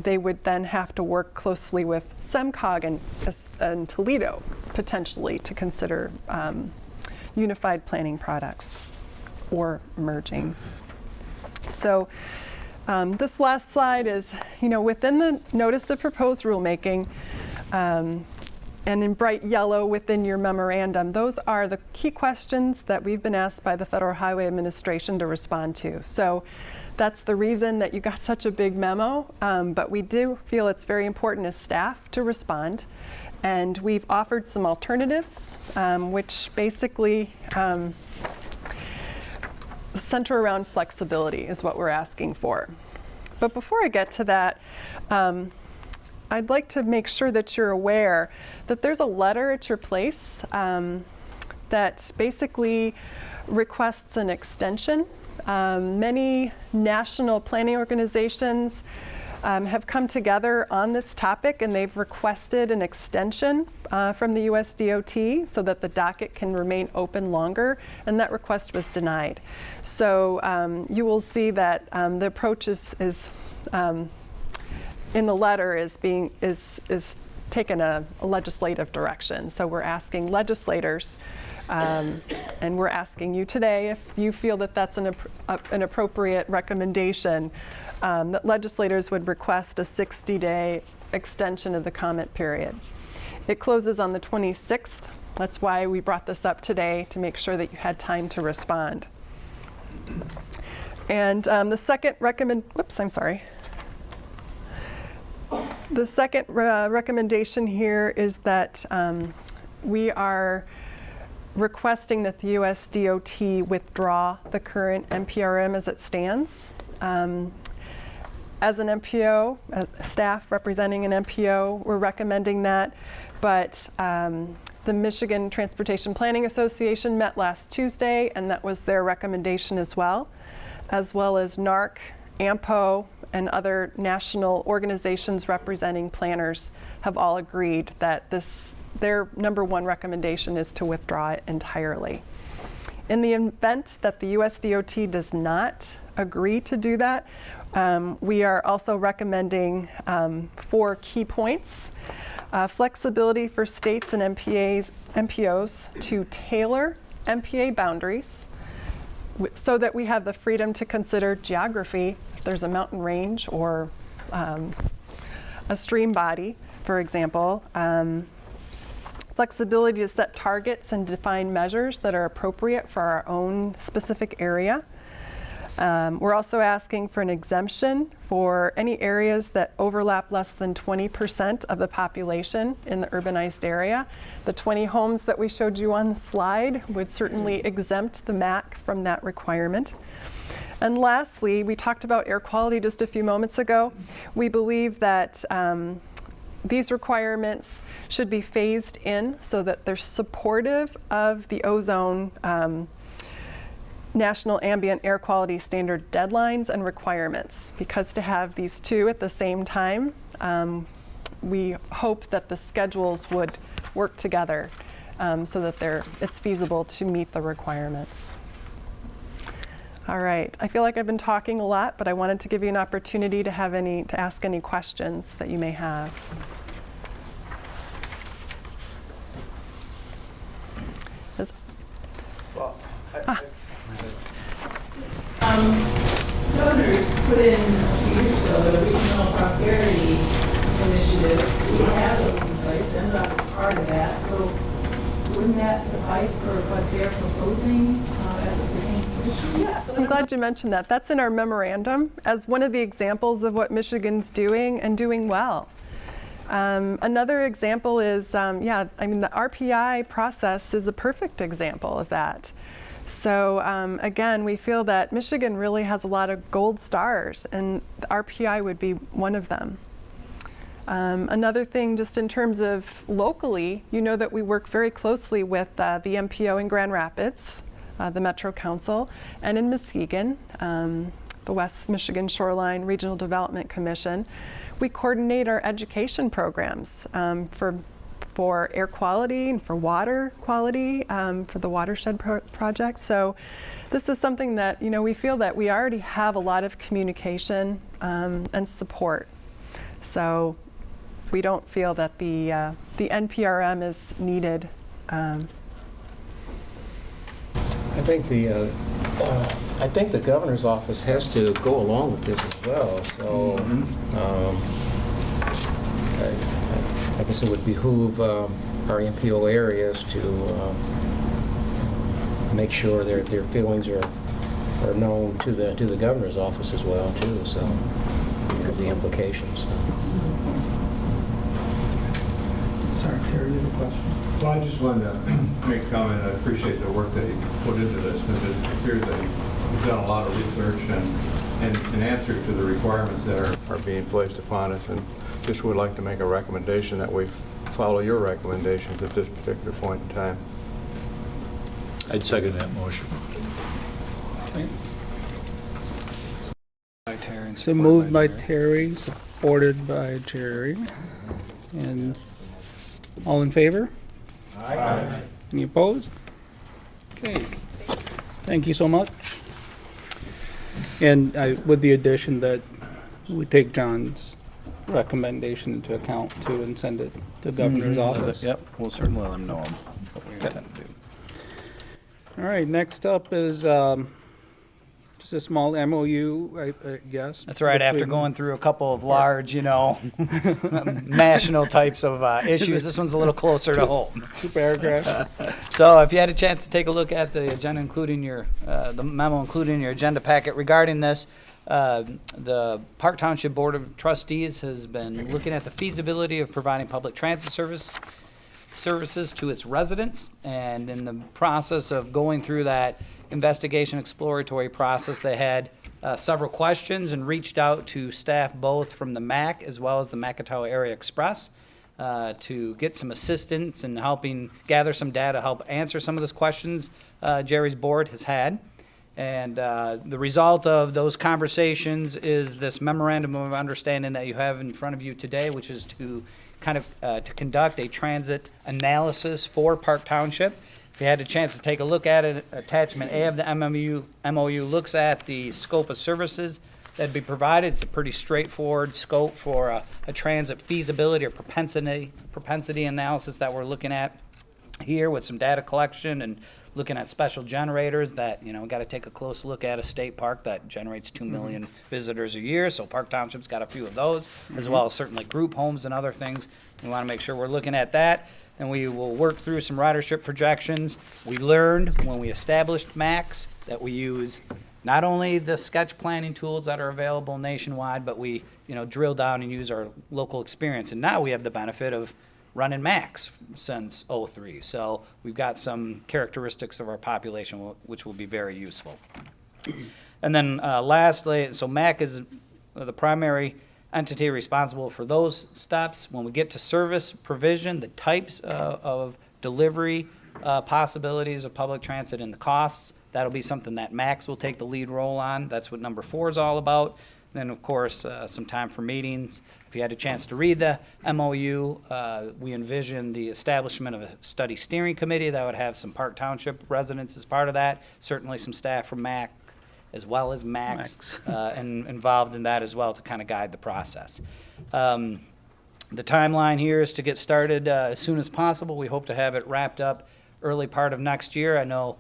they would then have to work closely with SEMCOG and Toledo, potentially, to consider unified planning products or merging. So this last slide is, within the notice of proposed rulemaking, and in bright yellow within your memorandum, those are the key questions that we've been asked by the Federal Highway Administration to respond to. So that's the reason that you got such a big memo, but we do feel it's very important as staff to respond. And we've offered some alternatives, which basically center around flexibility is what we're asking for. But before I get to that, I'd like to make sure that you're aware that there's a letter at your place that basically requests an extension. Many national planning organizations have come together on this topic, and they've requested an extension from the US DOT so that the docket can remain open longer, and that request was denied. So you will see that the approach is in the letter is taken a legislative direction. So we're asking legislators, and we're asking you today if you feel that that's an appropriate recommendation, that legislators would request a 60-day extension of the comment period. It closes on the 26th. That's why we brought this up today, to make sure that you had time to respond. And the second The second recommendation here is that we are requesting that the US DOT withdraw the current NPRM as it stands. As an MPO, as staff representing an MPO, we're recommending that, but the Michigan Transportation Planning Association met last Tuesday, and that was their recommendation as well as NARC, AMPO, and other national organizations representing planners have all agreed that their number one recommendation is to withdraw it entirely. In the event that the US DOT does not agree to do that, we are also recommending 4 key points. Flexibility for states and MPOs to tailor MPA boundaries so that we have the freedom to consider geography, if there's a mountain range or a stream body, for example. Flexibility to set targets and define measures that are appropriate for our own specific area. We're also asking for an exemption for any areas that overlap less than 20% of the population in the urbanized area. The 20 homes that we showed you on the slide would certainly exempt the MACC from that requirement. And lastly, we talked about air quality just a few moments ago. We believe that these requirements should be phased in so that they're supportive of the ozone National Ambient Air Quality Standard deadlines and requirements. Because to have these two at the same time, we hope that the schedules would work together so that it's feasible to meet the requirements. All right, I feel like I've been talking a lot, but I wanted to give you an opportunity to ask any questions that you may have. Governors put in a few years ago the Regional Prosperity Initiative. We have those in place, and I'm part of that. So wouldn't that suffice for what they're proposing as it pertains to Michigan? Yes, I'm glad you mentioned that. That's in our memorandum as one of the examples of what Michigan's doing and doing well. Another example is, the RPI process is a perfect example of that. So again, we feel that Michigan really has a lot of gold stars, and the RPI would be one of them. Another thing, just in terms of locally, you know that we work very closely with the MPO in Grand Rapids, the Metro Council, and in Muskegon, the West Michigan Shoreline Regional Development Commission. We coordinate our education programs for air quality and for water quality for the watershed project. So this is something that, we feel that we already have a lot of communication and support. So we don't feel that the NPRM is needed. I think the governor's office has to go along with this as well. So I guess it would behoove our MPO areas to make sure their feelings are known to the governor's office as well too. So the implications. Sorry, Terry, you have a question? Well, I just wanted to make a comment. I appreciate the work that he put into this, because it appears that he's done a lot of research and in answer to the requirements that are being placed upon us, and just would like to make a recommendation that we follow your recommendations at this particular point in time. I'd second that motion. Okay. So moved by Terry, supported by Jerry. And all in favor? Aye. Any opposed? Okay. Thank you so much. And with the addition that we take John's recommendation into account too and send it to the governor's office. Yep, we'll certainly let them know what we intend to do. All right, next up is just a small MOU, I guess. That's right, after going through a couple of large, national types of issues, this one's a little closer to home. 2 paragraphs. So if you had a chance to take a look at the agenda, including the memo included in your agenda packet regarding this, the Park Township Board of Trustees has been looking at the feasibility of providing public transit services to its residents, and in the process of going through that investigation exploratory process, they had several questions and reached out to staff both from the MACC as well as the Macatawa Area Express to get some assistance in helping gather some data, help answer some of those questions Jerry's board has had. And the result of those conversations is this memorandum of understanding that you have in front of you today, which is to to conduct a transit analysis for Park Township. If you had a chance to take a look at it, attachment A of the MOU looks at the scope of services that'd be provided. It's a pretty straightforward scope for a transit feasibility or propensity analysis that we're looking at here with some data collection and looking at special generators that, we got to take a close look at a state park that generates 2 million visitors a year. So Park Township's got a few of those, as well as certainly group homes and other things. We want to make sure we're looking at that. And we will work through some ridership projections. We learned when we established MACS that we use not only the sketch planning tools that are available nationwide, but we, drill down and use our local experience. And now we have the benefit of running MACS since '03. So we've got some characteristics of our population which will be very useful. And then lastly, so MACC is the primary entity responsible for those steps. When we get to service provision, the types of delivery possibilities of public transit and the costs, that'll be something that MACS will take the lead role on. That's what number 4 is all about. Then, of course, some time for meetings. If you had a chance to read the MOU, we envision the establishment of a study steering committee that would have some Park Township residents as part of that, certainly some staff from MACC, as well as MACS, and involved in that as well to kind of guide the process. The timeline here is to get started as soon as possible. We hope to have it wrapped up early part of next year. I know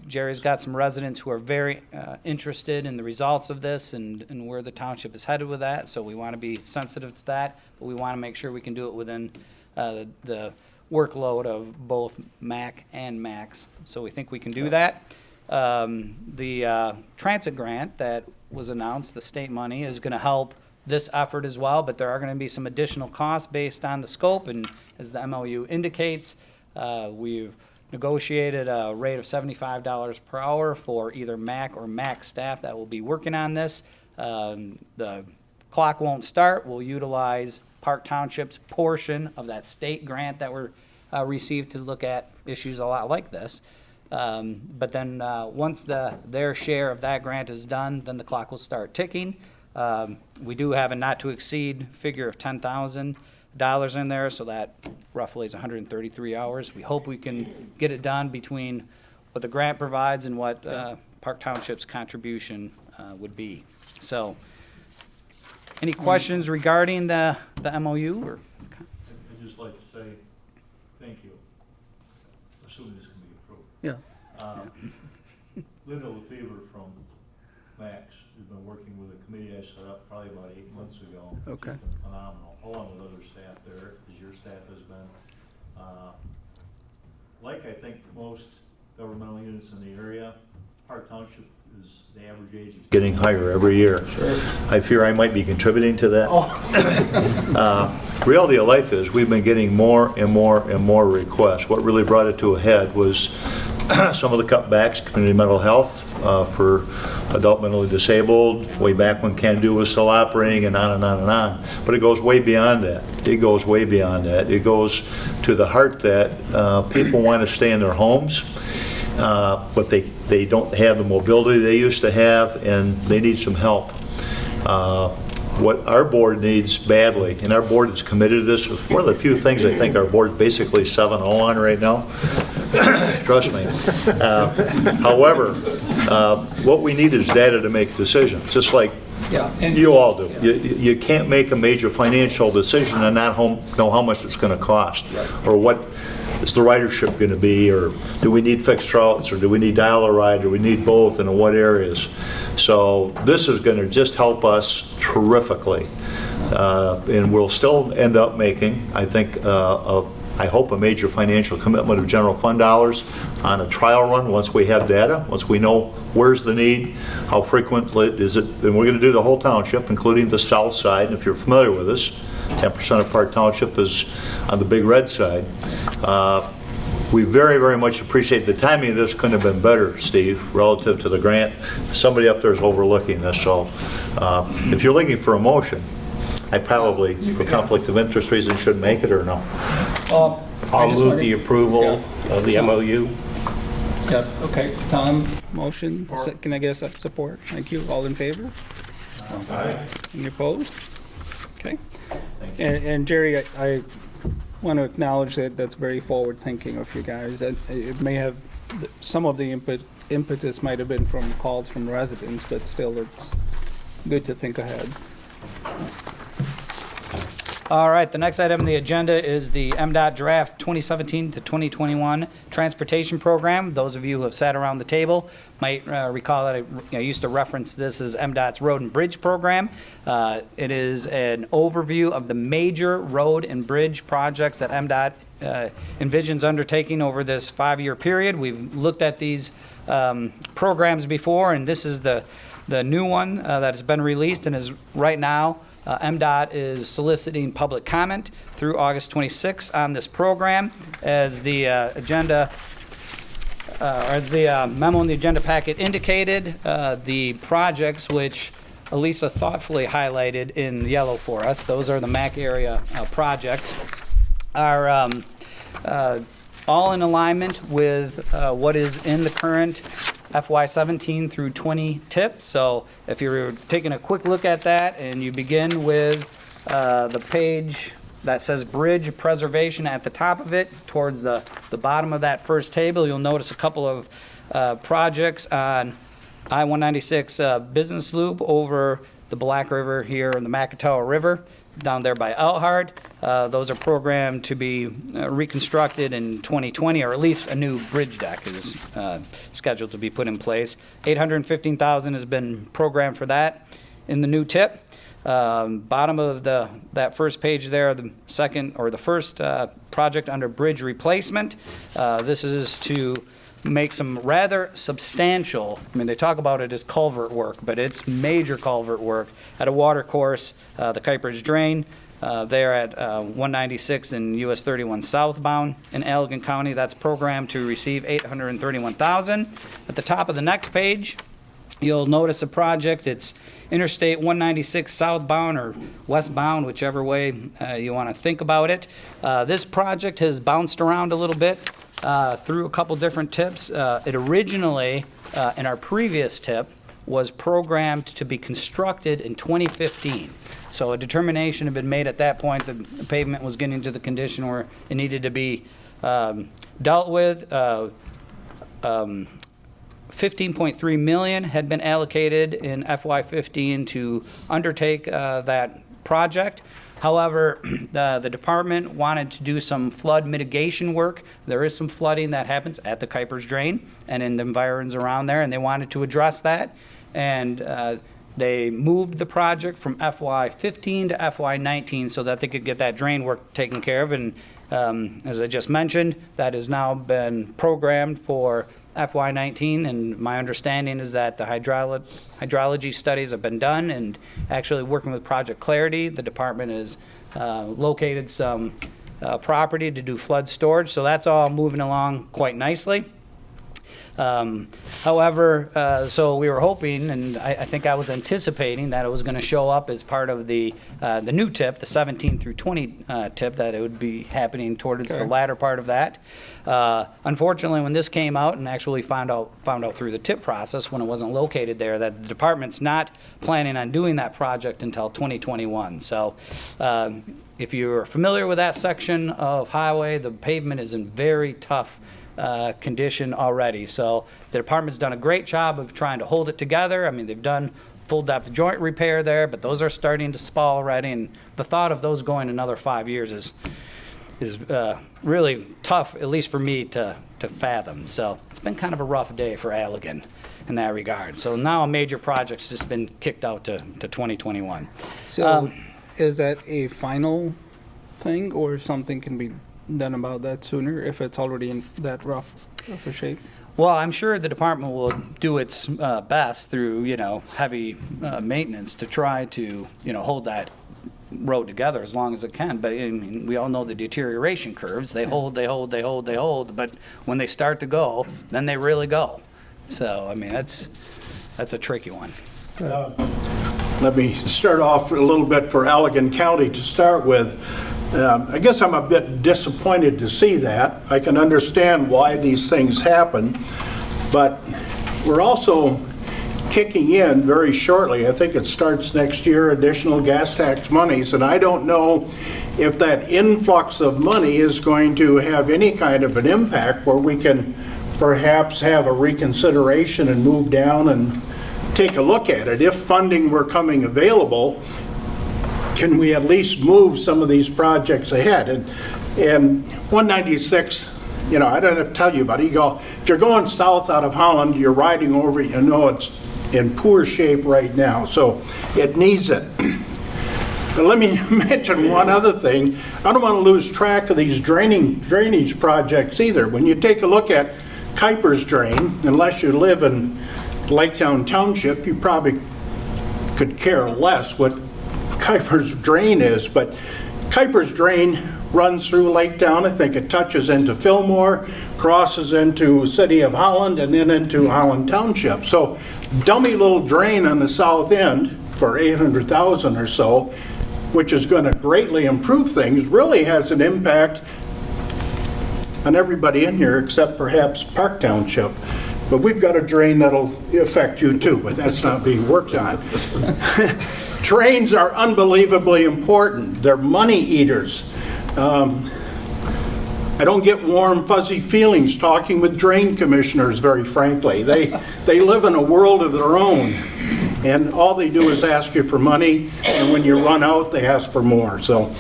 Jerry's got some residents who are very interested in the results of this and where the township is headed with that, so we want to be sensitive to that, but we want to make sure we can do it within the workload of both MACC and MACS, so we think we can do that. The transit grant that was announced, the state money, is going to help this effort as well, but there are going to be some additional costs based on the scope, and as the MOU indicates, we've negotiated a rate of $75 per hour for either MACC or MACC staff that will be working on this. The clock won't start. We'll utilize Park Township's portion of that state grant that we're received to look at issues a lot like this. But then once their share of that grant is done, then the clock will start ticking. We do have a not to exceed figure of $10,000 in there, so that roughly is 133 hours. We hope we can get it done between what the grant provides and what Park Township's contribution would be. So, any questions regarding the MOU? Or I'd just like to say thank you, assuming this can be approved. Yeah. Linda Lefevre from MACS has been working with a committee I set up probably about 8 months ago. Okay. It's been phenomenal, along with other staff there, as your staff has been. Like I think most governmental units in the area, Park Township is, the average age is getting higher every year. Sure. I fear I might be contributing to that. Reality of life is we've been getting more and more and more requests. What really brought it to a head was some of the cutbacks, community mental health for adult mentally disabled, way back when Can-Do was still operating, and on and on and on. But it goes way beyond that. It goes way beyond that. It goes to the heart that people want to stay in their homes, but they don't have the mobility they used to have, and they need some help. What our board needs badly, and our board is committed to this, is one of the few things I think our board's basically 7-0 on right now. Trust me. However, what we need is data to make decisions, just like you all do. You can't make a major financial decision and not know how much it's going to cost, or what is the ridership going to be, or do we need fixed routes, or do we need dial-a-ride, or do we need both, and in what areas. So this is going to just help us terrifically, and we'll still end up making, I think, I hope a major financial commitment of general fund dollars on a trial run once we have data, once we know where's the need, how frequent is it, and we're going to do the whole township, including the south side. And if you're familiar with this, 10% of Park Township is on the Big Red side. We very, very much appreciate the timing of this. Couldn't have been better, Steve, relative to the grant. Somebody up there is overlooking this, so if you're looking for a motion, I probably, for conflict of interest reasons, should make it, or no? I'll move the approval of the MOU. Yep, okay. Tom, motion. Can I get a support? Thank you. All in favor? Aye. Any opposed? Okay. And Jerry, I want to acknowledge that that's very forward thinking of you guys. It may have, some of the impetus might have been from calls from residents, but still good to think ahead. All right, the next item on the agenda is the MDOT draft 2017 to 2021 transportation program. Those of you who have sat around the table might recall that I used to reference this as MDOT's road and bridge program. It is an overview of the major road and bridge projects that MDOT envisions undertaking over this 5-year period. We've looked at these programs before, and this is the new one that has been released and is right now. MDOT is soliciting public comment through August 26th on this program. As the agenda, as the memo in the agenda packet indicated, the projects which Elisa thoughtfully highlighted in yellow for us, those are the MACC area projects, are all in alignment with what is in the current FY17 through 20 tip. So if you're taking a quick look at that and you begin with the page that says bridge preservation at the top of it, towards the bottom of that first table, you'll notice a couple of projects on I-196 business loop over the Black River here in the Macatawa River, down there by Elkhart. Those are programmed to be reconstructed in 2020, or at least a new bridge deck is scheduled to be put in place. $815,000 has been programmed for that in the new tip. Bottom of that first page there, the second or the first project under bridge replacement. This is to make some rather substantial, I mean, they talk about it as culvert work, but it's major culvert work at a water course, the Kuiper's Drain, there at 196 and US 31 southbound in Allegan County. That's programmed to receive $831,000. At the top of the next page, you'll notice a project. It's Interstate 196 southbound or westbound, whichever way you want to think about it. This project has bounced around a little bit through a couple different tips. It originally, in our previous tip, was programmed to be constructed in 2015. So a determination had been made at that point that the pavement was getting to the condition where it needed to be dealt with. 15.3 million had been allocated in FY15 to undertake that project. However, the department wanted to do some flood mitigation work. There is some flooding that happens at the Kuiper's Drain and in the environs around there, and they wanted to address that. And they moved the project from FY15 to FY19 so that they could get that drain work taken care of. And as I just mentioned, that has now been programmed for FY19, and my understanding is that the hydrology studies have been done, and actually working with Project Clarity, the department has located some property to do flood storage, so that's all moving along quite nicely. However, so we were hoping, and I think I was anticipating that it was going to show up as part of the new tip, the 17 through 20 tip, that it would be happening towards the latter part of that. Unfortunately, when this came out, and actually found out through the tip process when it wasn't located there, that the department's not planning on doing that project until 2021. So if you're familiar with that section of highway, the pavement is in very tough condition already. So the department's done a great job of trying to hold it together. I mean, they've done full depth joint repair there, but those are starting to spall already, and the thought of those going another 5 years is really tough, at least for me to fathom. So it's been kind of a rough day for Allegan in that regard. So now a major project's just been kicked out to 2021. So is that a final thing, or something can be done about that sooner if it's already in that rough a shape? Well, I'm sure the department will do its best through, heavy maintenance to try to, hold that road together as long as it can. But I mean, we all know the deterioration curves. They hold, but when they start to go, then they really go. So, I mean, that's a tricky one. Let me start off a little bit for Allegan County to start with. I guess I'm a bit disappointed to see that. I can understand why these things happen, but we're also kicking in very shortly. I think it starts next year, additional gas tax monies, and I don't know if that influx of money is going to have any kind of an impact where we can perhaps have a reconsideration and move down and take a look at it. If funding were coming available, can we at least move some of these projects ahead? And 196, you know, I don't have to tell you about it. You go, if you're going south out of Holland, you're riding over it, you know it's in poor shape right now, so it needs it. But let me mention one other thing. I don't want to lose track of these drainage projects either. When you take a look at Kuiper's Drain, unless you live in Laketown Township, you probably could care less what Kuiper's Drain is, but Kuiper's Drain runs through Laketown. I think it touches into Fillmore, crosses into City of Holland, and then into Holland Township. So dummy little drain on the south end for $800,000 or so, which is going to greatly improve things, really has an impact on everybody in here except perhaps Park Township. But we've got a drain that'll affect you too, but that's not being worked on. Drains are unbelievably important. They're money eaters. I don't get warm, fuzzy feelings talking with drain commissioners, very frankly. They live in a world of their own, and all they do is ask you for money, and when you run out, they ask for more. So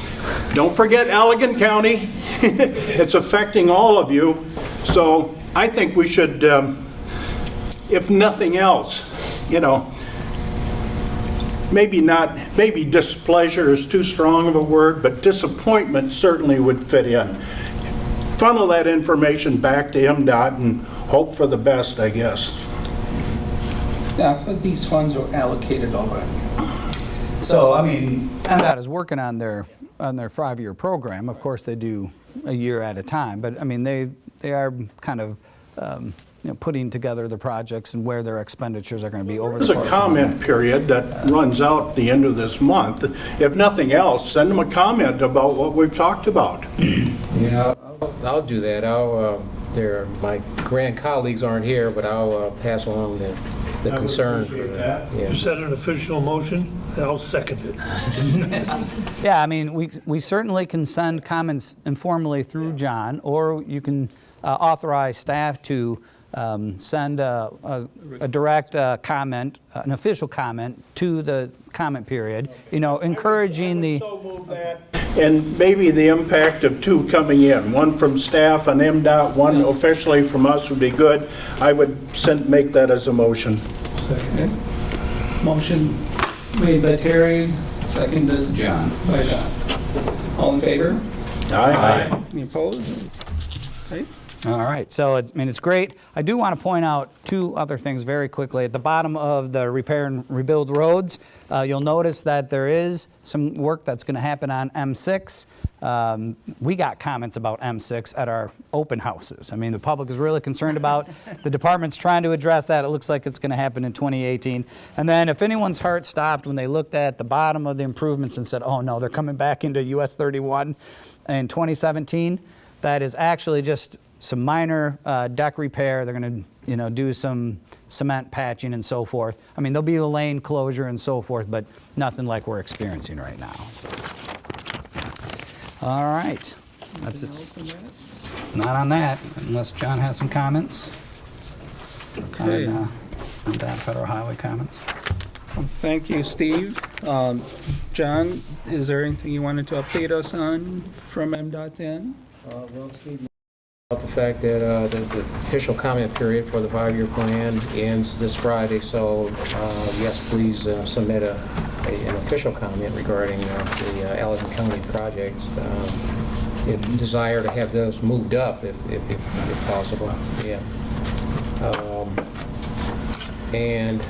don't forget Allegan County. It's affecting all of you. So I think we should, if nothing else, you know, maybe displeasure is too strong of a word, but disappointment certainly would fit in. Funnel that information back to MDOT and hope for the best, I guess. Yeah, I thought these funds were allocated already. So, I mean, MDOT is working on their 5-year program. Of course, they do a year at a time, but I mean, they are kind of you know, putting together the projects and where their expenditures are going to be over the course. There's a comment period that runs out the end of this month. If nothing else, send them a comment about what we've talked about. Yeah, I'll do that. My grand colleagues aren't here, but I'll pass along the concern. Appreciate that. Yeah. Is that an official motion? I'll second it. Yeah, I mean, we certainly can send comments informally through John, or you can authorize staff to send a direct comment, an official comment to the comment period, you know, encouraging the... So move that. And maybe the impact of 2 coming in, one from staff and MDOT, one officially from us would be good. I would make that as a motion. Okay. Motion made by Terry, seconded by John. All in favor? Aye. Any opposed? Okay. All right, so I mean, it's great. I do want to point out 2 other things very quickly. At the bottom of the repair and rebuild roads, you'll notice that there is some work that's going to happen on M6. We got comments about M6 at our open houses. I mean, the public is really concerned about the department's trying to address that. It looks like it's going to happen in 2018. And then if anyone's heart stopped when they looked at the bottom of the improvements and said, oh no, they're coming back into US 31 in 2017, that is actually just some minor deck repair. They're going to, you know, do some cement patching and so forth. I mean, there'll be a lane closure and so forth, but nothing like we're experiencing right now. So. All right, that's it. Not on that, unless John has some comments. Okay. On that Federal Highway comments. Well, thank you, Steve. John, is there anything you wanted to update us on from MDOT's end? Well, Steve, about the fact that the official comment period for the 5-year plan ends this Friday, so yes, please submit an official comment regarding the Allegan County projects. If you desire to have those moved up, if possible, yeah. And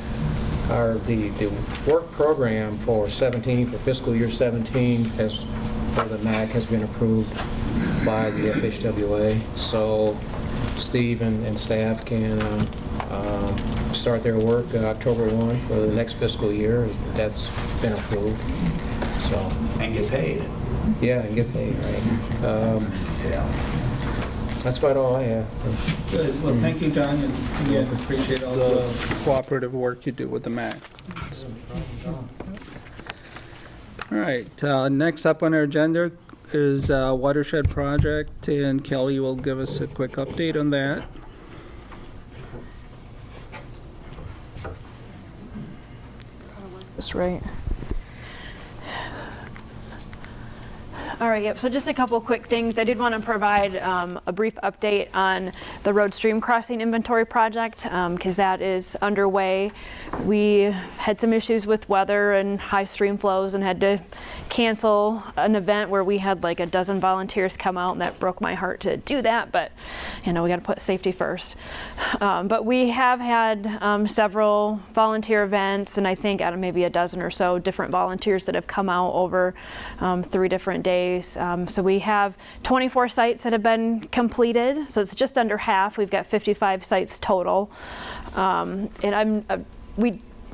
the work program for fiscal year 17 for the MACC has been approved by the FHWA, so Steve and staff can start their work October 1 for the next fiscal year. That's been approved. So And get paid. yeah, and get paid, right? That's about all I have. Good. Well, thank you, John, and again, appreciate all the cooperative work you do with the MACC. All right, next up on our agenda is watershed project, and Kelly will give us a quick update on that. this right. All right, yep, so just a couple quick things. I did want to provide a brief update on the road stream crossing inventory project because that is underway. We had some issues with weather and high stream flows and had to cancel an event where we had like a dozen volunteers come out, and that broke my heart to do that, but you know, we got to put safety first. But we have had several volunteer events, and I think out of maybe a dozen or so different volunteers that have come out over 3 different days. So we have 24 sites that have been completed, so it's just under half. We've got 55 sites total.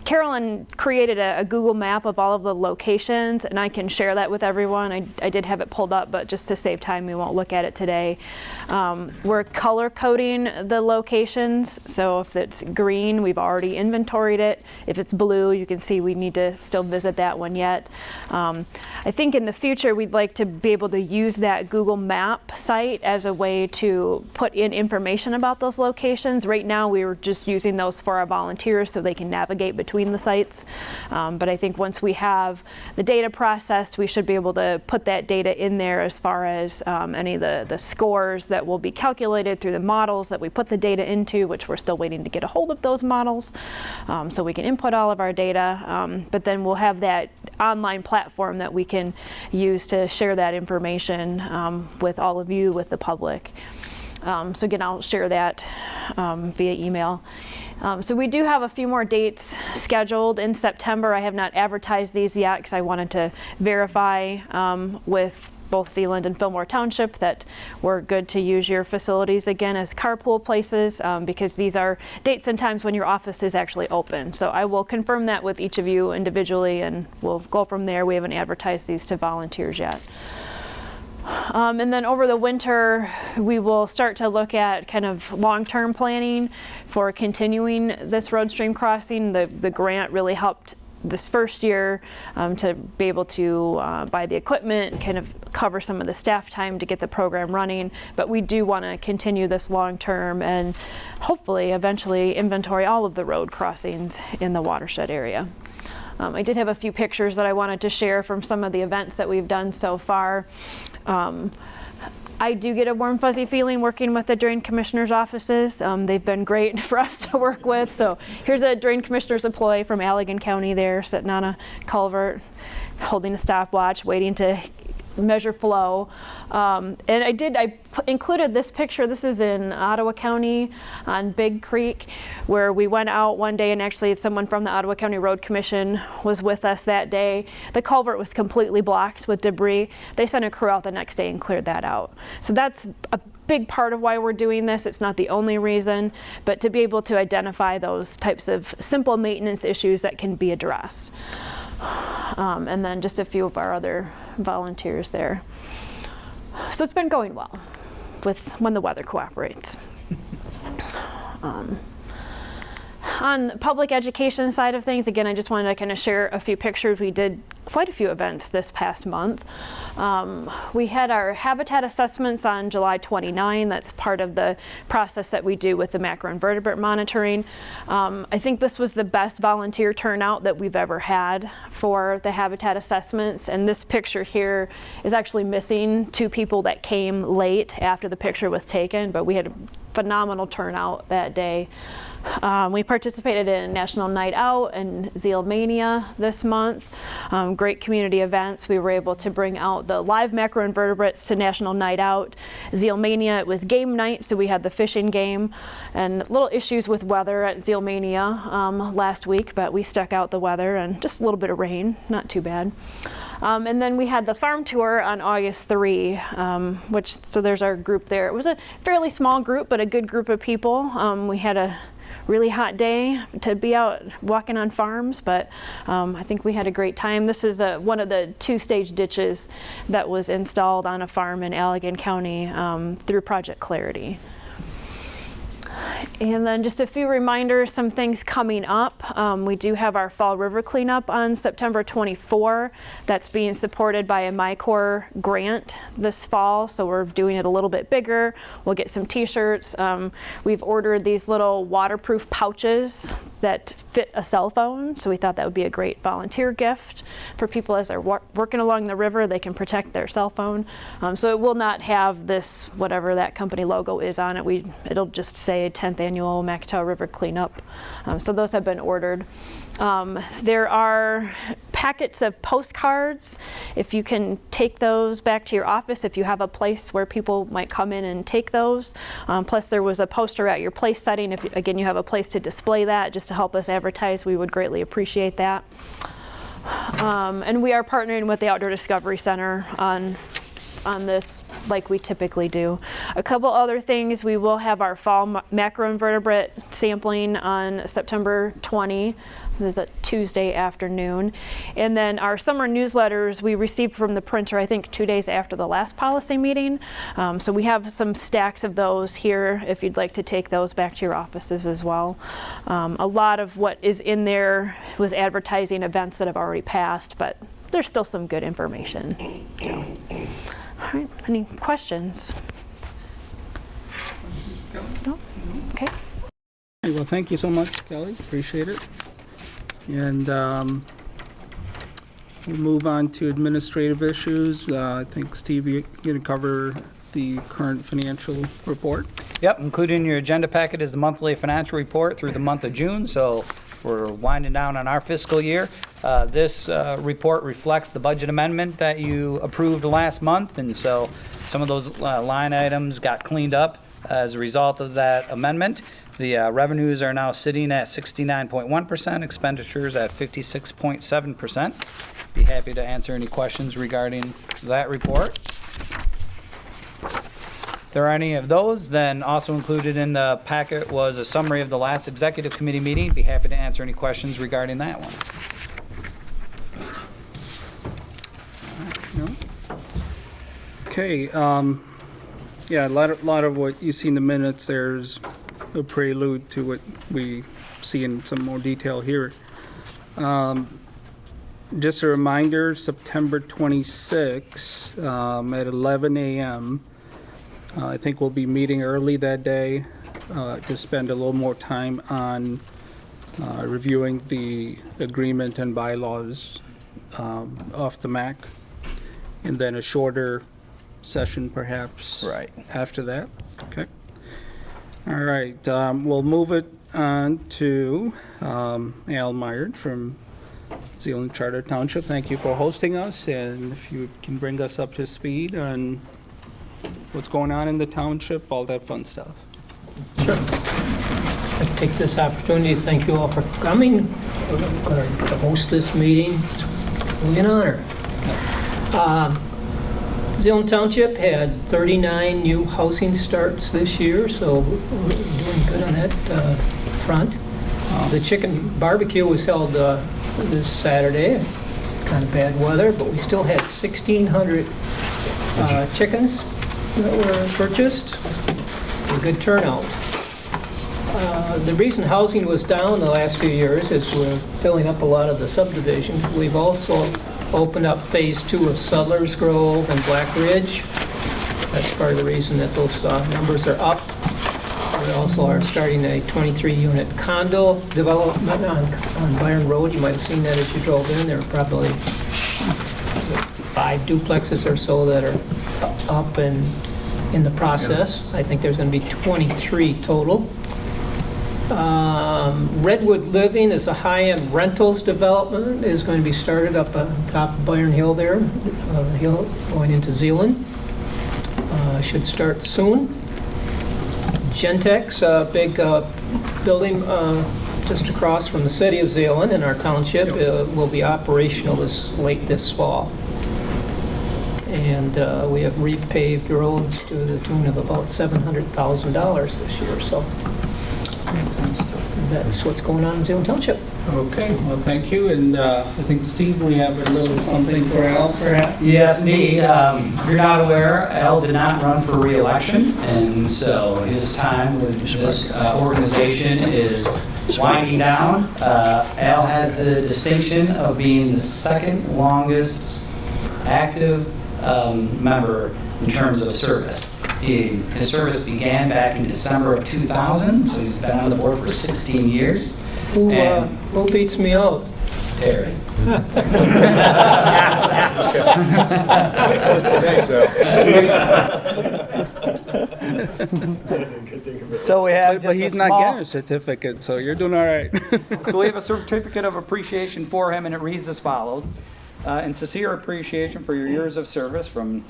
Carolyn created a Google map of all of the locations, and I can share that with everyone. I did have it pulled up, but just to save time, we won't look at it today. We're color coding the locations, so if it's green, we've already inventoried it. If it's blue, you can see we need to still visit that one yet. I think in the future, we'd like to be able to use that Google map site as a way to put in information about those locations. Right now, we were just using those for our volunteers so they can navigate between the sites. But I think once we have the data processed, we should be able to put that data in there as far as any of the scores that will be calculated through the models that we put the data into, which we're still waiting to get a hold of those models so we can input all of our data. But then we'll have that online platform that we can use to share that information with all of you, with the public. So again, I'll share that via email. So we do have a few more dates scheduled in September. I have not advertised these yet because I wanted to verify with both Zeeland and Fillmore Township that we're good to use your facilities again as carpool places because these are dates and times when your office is actually open. So I will confirm that with each of you individually, and we'll go from there. We haven't advertised these to volunteers yet. And then over the winter, we will start to look at kind of long-term planning for continuing this road stream crossing. The grant really helped this first year to be able to buy the equipment, kind of cover some of the staff time to get the program running. But we do want to continue this long-term and hopefully eventually inventory all of the road crossings in the watershed area. I did have a few pictures that I wanted to share from some of the events that we've done so far. I do get a warm fuzzy feeling working with the drain commissioner's offices. They've been great for us to work with. So here's a drain commissioner's employee from Allegan County there sitting on a culvert, holding a stopwatch, waiting to measure flow. And I included this picture. This is in Ottawa County on Big Creek, where we went out one day, and actually someone from the Ottawa County Road Commission was with us that day. The culvert was completely blocked with debris. They sent a crew out the next day and cleared that out. So that's a big part of why we're doing this. It's not the only reason, but to be able to identify those types of simple maintenance issues that can be addressed. And then just a few of our other volunteers there. So it's been going well with when the weather cooperates. On the public education side of things, again, I just wanted to kind of share a few pictures. We did quite a few events this past month. We had our habitat assessments on July 29. That's part of the process that we do with the macroinvertebrate monitoring. I think this was the best volunteer turnout that we've ever had for the habitat assessments. And this picture here is actually missing 2 people that came late after the picture was taken, but we had a phenomenal turnout that day. We participated in National Night Out and Zealmania this month. Great community events. We were able to bring out the live macroinvertebrates to National Night Out. Zealmania, it was game night, so we had the fishing game, and little issues with weather at Zealmania last week, but we stuck out the weather and just a little bit of rain, not too bad. And then we had the farm tour on August 3, so there's our group there. It was a fairly small group, but a good group of people. We had a really hot day to be out walking on farms, but I think we had a great time. This is one of the 2-stage ditches that was installed on a farm in Allegan County through Project Clarity. And then just a few reminders, some things coming up. We do have our Fall River cleanup on September 24. That's being supported by a MyCorps grant this fall, so we're doing it a little bit bigger. We'll get some t-shirts. We've ordered these little waterproof pouches that fit a cell phone. So we thought that would be a great volunteer gift for people as they're working along the river. They can protect their cell phone. So it will not have this, whatever that company logo is on it. It'll just say 10th Annual MACC River Cleanup. So those have been ordered. There are packets of postcards. If you can take those back to your office, if you have a place where people might come in and take those. Plus there was a poster at your place setting. If, again, you have a place to display that just to help us advertise, we would greatly appreciate that. And we are partnering with the Outdoor Discovery Center on this like we typically do. A couple other things, we will have our fall macroinvertebrate sampling on September 20. This is a Tuesday afternoon. And then our summer newsletters we received from the printer, I think 2 days after the last policy meeting. So we have some stacks of those here if you'd like to take those back to your offices as well. A lot of what is in there was advertising events that have already passed, but there's still some good information. So. All right, any questions? No? Okay. Well, thank you so much, Kelly. Appreciate it. And we'll move on to administrative issues. I think, Steve, you're going to cover the current financial report. Yep, included in your agenda packet is the monthly financial report through the month of June. So we're winding down on our fiscal year. This report reflects the budget amendment that you approved last month, and so some of those line items got cleaned up as a result of that amendment. The revenues are now sitting at 69.1%, expenditures at 56.7%. Be happy to answer any questions regarding that report. If there are any of those, then also included in the packet was a summary of the last executive committee meeting. Be happy to answer any questions regarding that one. No? Okay, yeah, a lot of what you see in the minutes, there's a prelude to what we see in some more detail here. Just a reminder, September 26th at 11 a.m. I think we'll be meeting early that day to spend a little more time on reviewing the agreement and bylaws off the MACC, and then a shorter session perhaps after that. Okay. All right, we'll move it on to Al Myers from Zeeland Charter Township. Thank you for hosting us, and if you can bring us up to speed on what's going on in the township, all that fun stuff. Sure. I take this opportunity to thank you all for coming to host this meeting. It's really an honor. Zeeland Township had 39 new housing starts this year, so we're doing good on that front. The chicken barbecue was held this Saturday. Kind of bad weather, but we still had 1,600 chickens that were purchased. A good turnout. The reason housing was down the last few years is we're filling up a lot of the subdivisions. We've also opened up phase 2 of Sutler's Grove and Black Ridge. That's part of the reason that those numbers are up. We also are starting a 23-unit condo development on Byron Road. You might have seen that as you drove in. There are probably 5 duplexes or so that are up and in the process. I think there's going to be 23 total. Redwood Living is a high-end rentals development, is going to be started up on top of Byron Hill there, the hill going into Zeeland. Should start soon. Gentex, a big building just across from the city of Zeeland in our township, will be operational late this fall. And we have repaved roads to the tune of about $700,000 this year. So that's what's going on in Zeeland Township. Okay, well, thank you. And I think, Steve, we have a little something for Al, perhaps? Yes, indeed. If you're not aware, Al did not run for re-election, and so his time with this organization is winding down. Al has the distinction of being the second longest active member in terms of service. His service began back in December of 2000, so he's been on the board for 16 years. Who beats me out? Terry. So we have But he's not getting a certificate, so you're doing all right. So we have a certificate of appreciation for him, and it reads as follows. In sincere appreciation for your years of service from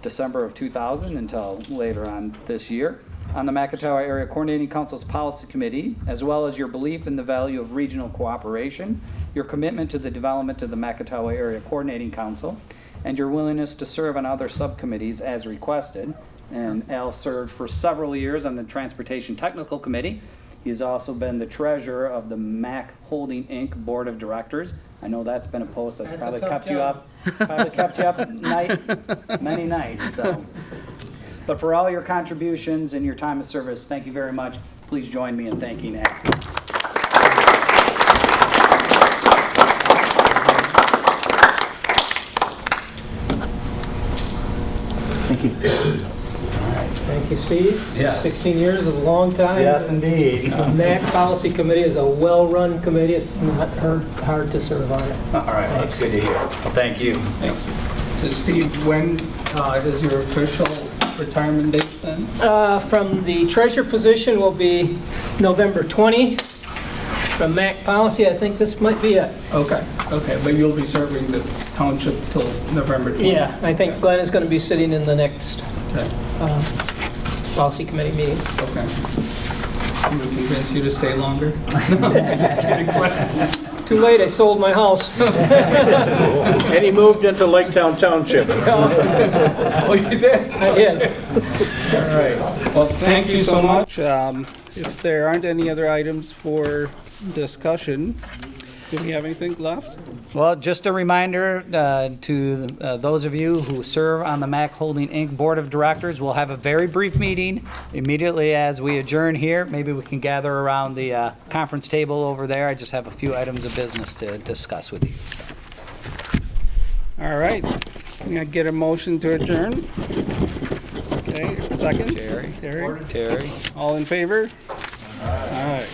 December of 2000 until later on this year on the Macatawa Area Coordinating Council's Policy Committee, as well as your belief in the value of regional cooperation, your commitment to the development of the Macatawa Area Coordinating Council, and your willingness to serve on other subcommittees as requested. And Al served for several years on the Transportation Technical Committee. He's also been the treasurer of the MACC Holding Inc. Board of Directors. I know that's been a post that's probably kept you up at night, many nights. So. But for all your contributions and your time of service, thank you very much. Please join me in thanking Al. Thank you. Thank you, Steve. Yes. 16 years is a long time. Yes, indeed. The MACC Policy Committee is a well-run committee. It's not hard to serve on it. All right, well, that's good to hear. Well, thank you. Thank you. So Steve, when is your official retirement date then? From the treasurer position will be November 20. From MACC Policy, I think this might be it. Okay, but you'll be serving the township till November 20th? Yeah, I think Glenn is going to be sitting in the next Policy Committee meeting. Okay. Can we convince you to stay longer? Just kidding, Glenn. Too late, I sold my house. And he moved into Lake Town Township. Oh, you did? I did. All right. Well, thank you so much. If there aren't any other items for discussion, do we have anything left? Well, just a reminder to those of you who serve on the MACC Holding Inc. Board of Directors, we'll have a very brief meeting immediately as we adjourn here. Maybe we can gather around the conference table over there. I just have a few items of business to discuss with you. So. All right. Can I get a motion to adjourn? Okay, second? Terry. All in favor? All right.